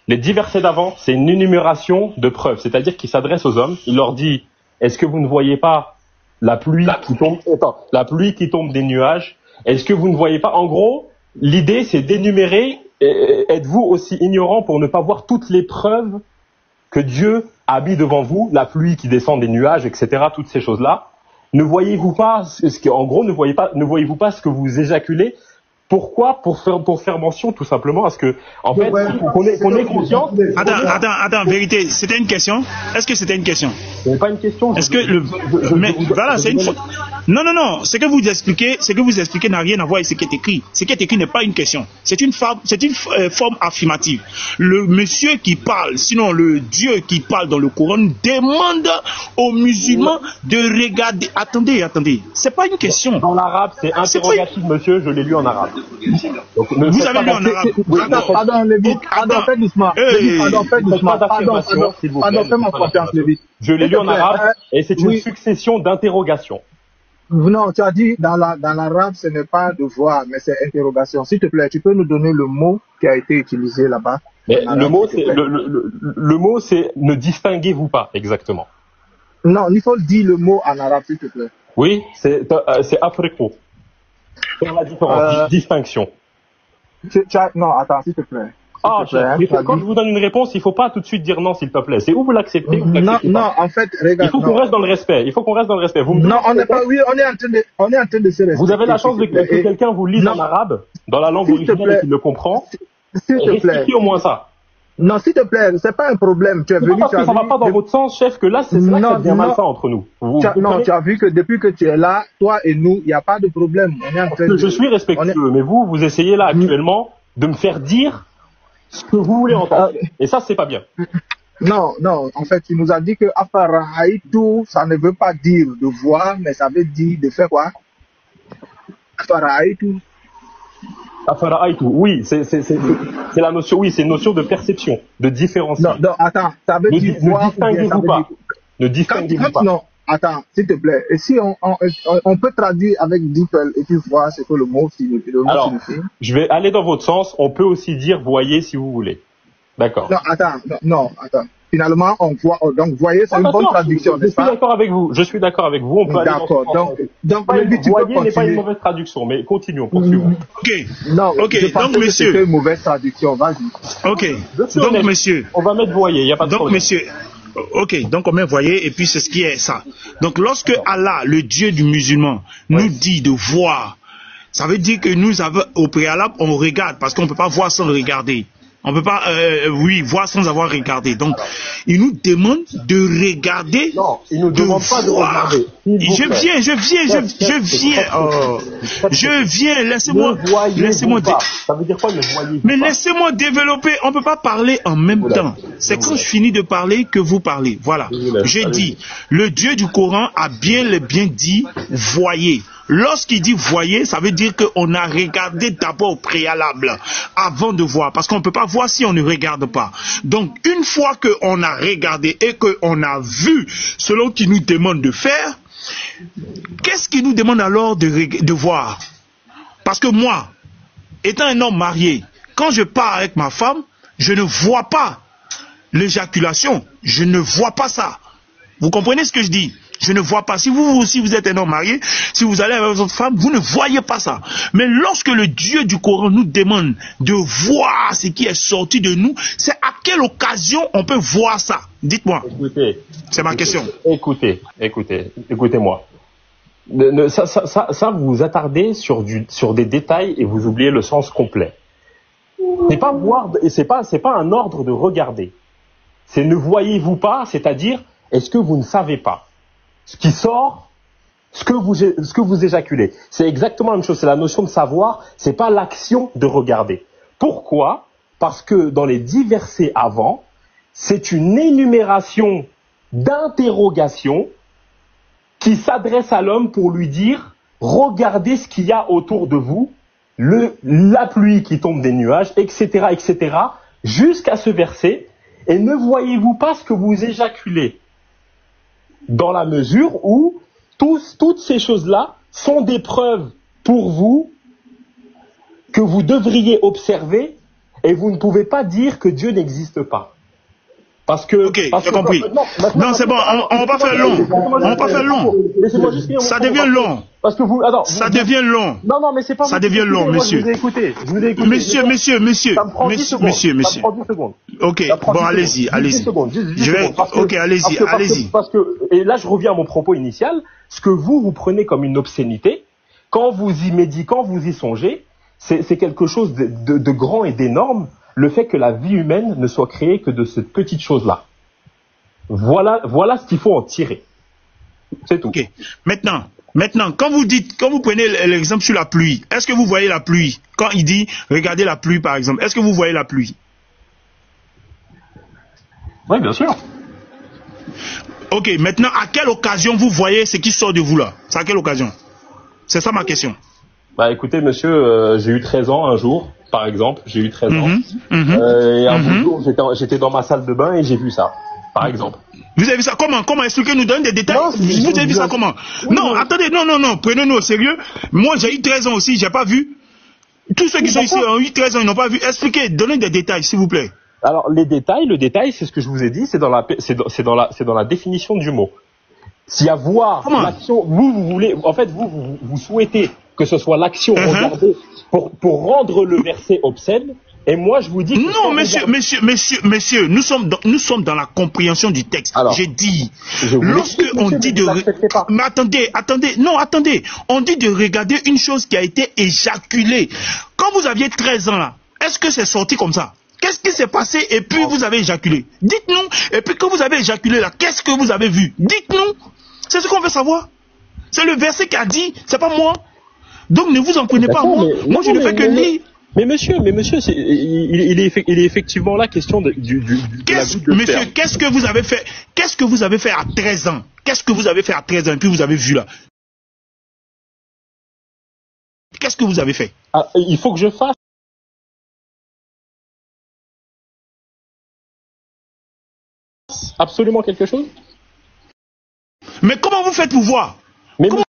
C: Les 10 versets d'avant, c'est une énumération de preuves, c'est-à-dire qu'il s'adresse aux hommes. Il leur dit, est-ce que vous ne voyez pas la pluie qui tombe des nuages? Est-ce que vous ne voyez pas? En gros, l'idée, c'est d'énumérer. Êtes-vous aussi ignorant pour ne pas voir toutes les preuves que Dieu a mis devant vous, la pluie qui descend des nuages, etc., toutes ces choses-là? Ne voyez-vous pas ne voyez-vous pas ce que vous éjaculez? Pourquoi? Pour faire mention tout simplement à ce que, en fait, qu'on ait conscience.
E: Attends, vérité, c'était une question? Est-ce que c'était une question?
C: Ce n'est pas une question.
E: Est-ce que voilà, c'est une. Non, ce que vous expliquez n'a rien à voir avec ce qui est écrit. Ce qui est écrit n'est pas une question. C'est une forme affirmative. Le monsieur qui parle, sinon le Dieu qui parle dans le Coran, demande aux musulmans de regarder. Attendez. C'est pas une question.
C: Dans l'arabe, c'est interrogatif, monsieur. Je l'ai lu en arabe.
E: Donc, vous avez lu en arabe.
F: Pardon, Lévi. Pardon, fais doucement. Pardon, fais-moi confiance, Lévi.
C: Je l'ai lu en arabe et c'est une succession d'interrogations.
F: Non, tu as dit dans l'arabe, ce n'est pas de voir, mais c'est interrogation. S'il te plaît, tu peux nous donner le mot qui a été utilisé là-bas?
C: Mais le mot, c'est ne distinguez-vous pas exactement.
F: Non, il faut dire le mot en arabe, s'il te plaît.
C: Oui, c'est afriko. Faire la différence, distinction.
F: Non, attends, s'il te plaît.
C: Quand je vous donne une réponse, il ne faut pas tout de suite dire non, s'il te plaît. C'est où vous l'acceptez ou vous l'acceptez
F: non,
C: pas.
F: En fait, regarde.
C: Il faut qu'on reste dans le respect.
F: Non, on n'est pas. Oui, on est en train de se respecter.
C: Vous avez la chance que quelqu'un vous lise en arabe, dans la langue originale et qu'il le comprend.
F: S'il te plaît.
C: Expliquez au moins ça.
F: Non, s'il te plaît, c'est pas un problème. Tu es venu.
C: Parce que ça va pas dans votre sens, chef, que là, c'est là que ça devient malsain entre nous.
F: Tu as vu que depuis que tu es là, toi et nous, il n'y a pas de problème.
C: Je suis respectueux, mais vous essayez là actuellement de me faire dire ce que vous voulez entendre. Et ça, c'est pas bien.
F: Non, en fait, tu nous as dit que Afaraïtou, ça ne veut pas dire de voir, mais ça veut dire de faire quoi? Afaraïtou.
C: Afaraïtou, oui, c'est la notion, oui, c'est une notion de perception, de différencier.
F: Non, attends, ça veut dire voir.
C: Ne distinguez-vous pas. Ne distinguez-vous pas.
F: Non, attends, s'il te plaît. Et si on peut traduire avec DeepL et puis voir ce que le mot signifie.
C: Alors, je vais aller dans votre sens. On peut aussi dire voyez si vous voulez. D'accord.
F: Non, attends. Finalement, on voit. Donc, voyez, c'est une bonne traduction, n'est-ce pas?
C: Je suis d'accord avec vous. On peut aller dans ce sens.
F: Donc,
C: voyez n'est pas une mauvaise traduction, mais continuons, poursuivons.
E: Ok, donc, monsieur.
F: C'est une mauvaise traduction, vas-y.
E: Ok, donc, monsieur.
C: On va mettre voyez, il n'y a pas de problème.
E: Donc, monsieur. Ok, donc on met voyez, et puis c'est ce qui est ça. Donc, lorsque Allah, le Dieu du musulman, nous dit de voir, ça veut dire que nous avons, au préalable, on regarde, parce qu'on ne peut pas voir sans regarder. On peut pas, oui, voir sans avoir regardé. Donc, il nous demande de regarder.
C: Non, il nous demande pas de regarder.
E: Je viens. Laissez-moi dire.
C: Ça veut dire quoi, ne voyez-vous
E: Mais
C: pas?
E: laissez-moi développer. On peut pas parler en même temps. C'est quand je finis de parler que vous parlez. Voilà. J'ai dit, le Dieu du Coran a bien dit, voyez. Lorsqu'il dit voyez, ça veut dire qu'on a regardé d'abord au préalable avant de voir. Parce qu'on ne peut pas voir si on ne regarde pas. Donc, une fois qu'on a regardé et qu'on a vu selon qu'il nous demande de faire, qu'est-ce qu'il nous demande alors de voir? Parce que moi, étant un homme marié, quand je pars avec ma femme, je ne vois pas l'éjaculation. Je ne vois pas ça. Vous comprenez ce que je dis? Je ne vois pas. Si vous aussi vous êtes un homme marié, si vous allez avec votre femme, vous ne voyez pas ça. Mais lorsque le Dieu du Coran nous demande de voir ce qui est sorti de nous, c'est à quelle occasion on peut voir ça? Dites-moi. C'est ma question.
C: Écoutez-moi. Ça, vous vous attardez sur des détails et vous oubliez le sens complet. C'est pas voir, et c'est pas un ordre de regarder. C'est ne voyez-vous pas, c'est-à-dire, est-ce que vous ne savez pas ce qui sort, ce que vous éjaculez? C'est exactement la même chose. C'est la notion de savoir. C'est pas l'action de regarder. Pourquoi? Parce que dans les 10 versets avant, c'est une énumération d'interrogations qui s'adresse à l'homme pour lui dire regardez ce qu'il y a autour de vous, la pluie qui tombe des nuages, etc., jusqu'à ce verset. Et ne voyez-vous pas ce que vous éjaculez? Dans la mesure où toutes ces choses-là sont des preuves pour vous que vous devriez observer et vous ne pouvez pas dire que Dieu n'existe pas. Parce que...
E: Ok, j'ai compris. Non, c'est bon, on va pas faire long. On va pas faire long. Ça devient long.
C: Parce que vous... Attends,
E: ça devient long.
C: Non, mais c'est pas...
E: Ça devient long, monsieur.
C: Je vous ai écouté.
E: Monsieur.
C: Ça me prend 10 secondes.
E: Monsieur.
C: Ça me prend 10 secondes.
E: Ok, bon, allez-y. Ok, allez-y.
C: Parce que, et là, je reviens à mon propos initial. Ce que vous prenez comme une obscénité, quand vous y songez, c'est quelque chose de grand et d'énorme. Le fait que la vie humaine ne soit créée que de cette petite chose-là. Voilà ce qu'il faut en tirer. C'est tout.
E: Ok. Maintenant, quand vous prenez l'exemple sur la pluie, est-ce que vous voyez la pluie? Quand il dit, regardez la pluie par exemple, est-ce que vous voyez la pluie?
C: Oui, bien sûr.
E: Ok, maintenant, à quelle occasion vous voyez ce qui sort de vous là? C'est à quelle occasion? C'est ça ma question.
C: Bah écoutez, monsieur, j'ai eu 13 ans un jour. Par exemple, j'ai eu 13 ans. Et un jour, j'étais dans ma salle de bain et j'ai vu ça, par exemple.
E: Vous avez vu ça comment? Expliquez-nous, donnez des détails. Vous avez vu ça comment? Non, attendez, non, prenez-nous au sérieux. Moi, j'ai eu 13 ans aussi, j'ai pas vu. Tous ceux qui sont ici ont eu 13 ans, ils n'ont pas vu. Expliquez, donnez des détails, s'il vous plaît.
C: Alors, le détail, c'est ce que je vous ai dit, c'est dans la définition du mot. S'il y a voir l'action, vous voulez, en fait, vous souhaitez que ce soit l'action regardée pour rendre le verset obscène. Et moi, je vous dis que
E: non, monsieur, nous sommes dans la compréhension du texte. J'ai dit, lorsque on dit de... Mais attendez, on dit de regarder une chose qui a été éjaculée. Quand vous aviez 13 ans là, est-ce que c'est sorti comme ça? Qu'est-ce qui s'est passé et puis vous avez éjaculé? Dites-nous. Et puis quand vous avez éjaculé là, qu'est-ce que vous avez vu? Dites-nous. C'est ce qu'on veut savoir. C'est le verset qui a dit, c'est pas moi. Donc ne vous en prenez pas à moi. Moi je ne fais que lire.
C: Mais monsieur, il est effectivement là question
E: monsieur, qu'est-ce que vous avez fait? Qu'est-ce que vous avez fait à 13 ans? Qu'est-ce que vous avez fait à 13 ans et puis vous avez vu là? Qu'est-ce que vous avez fait?
C: Il faut que je fasse absolument quelque chose.
E: Mais comment vous faites pour voir? Comment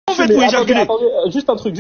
E: vous faites pour éjaculer?
C: Attendez, juste un truc.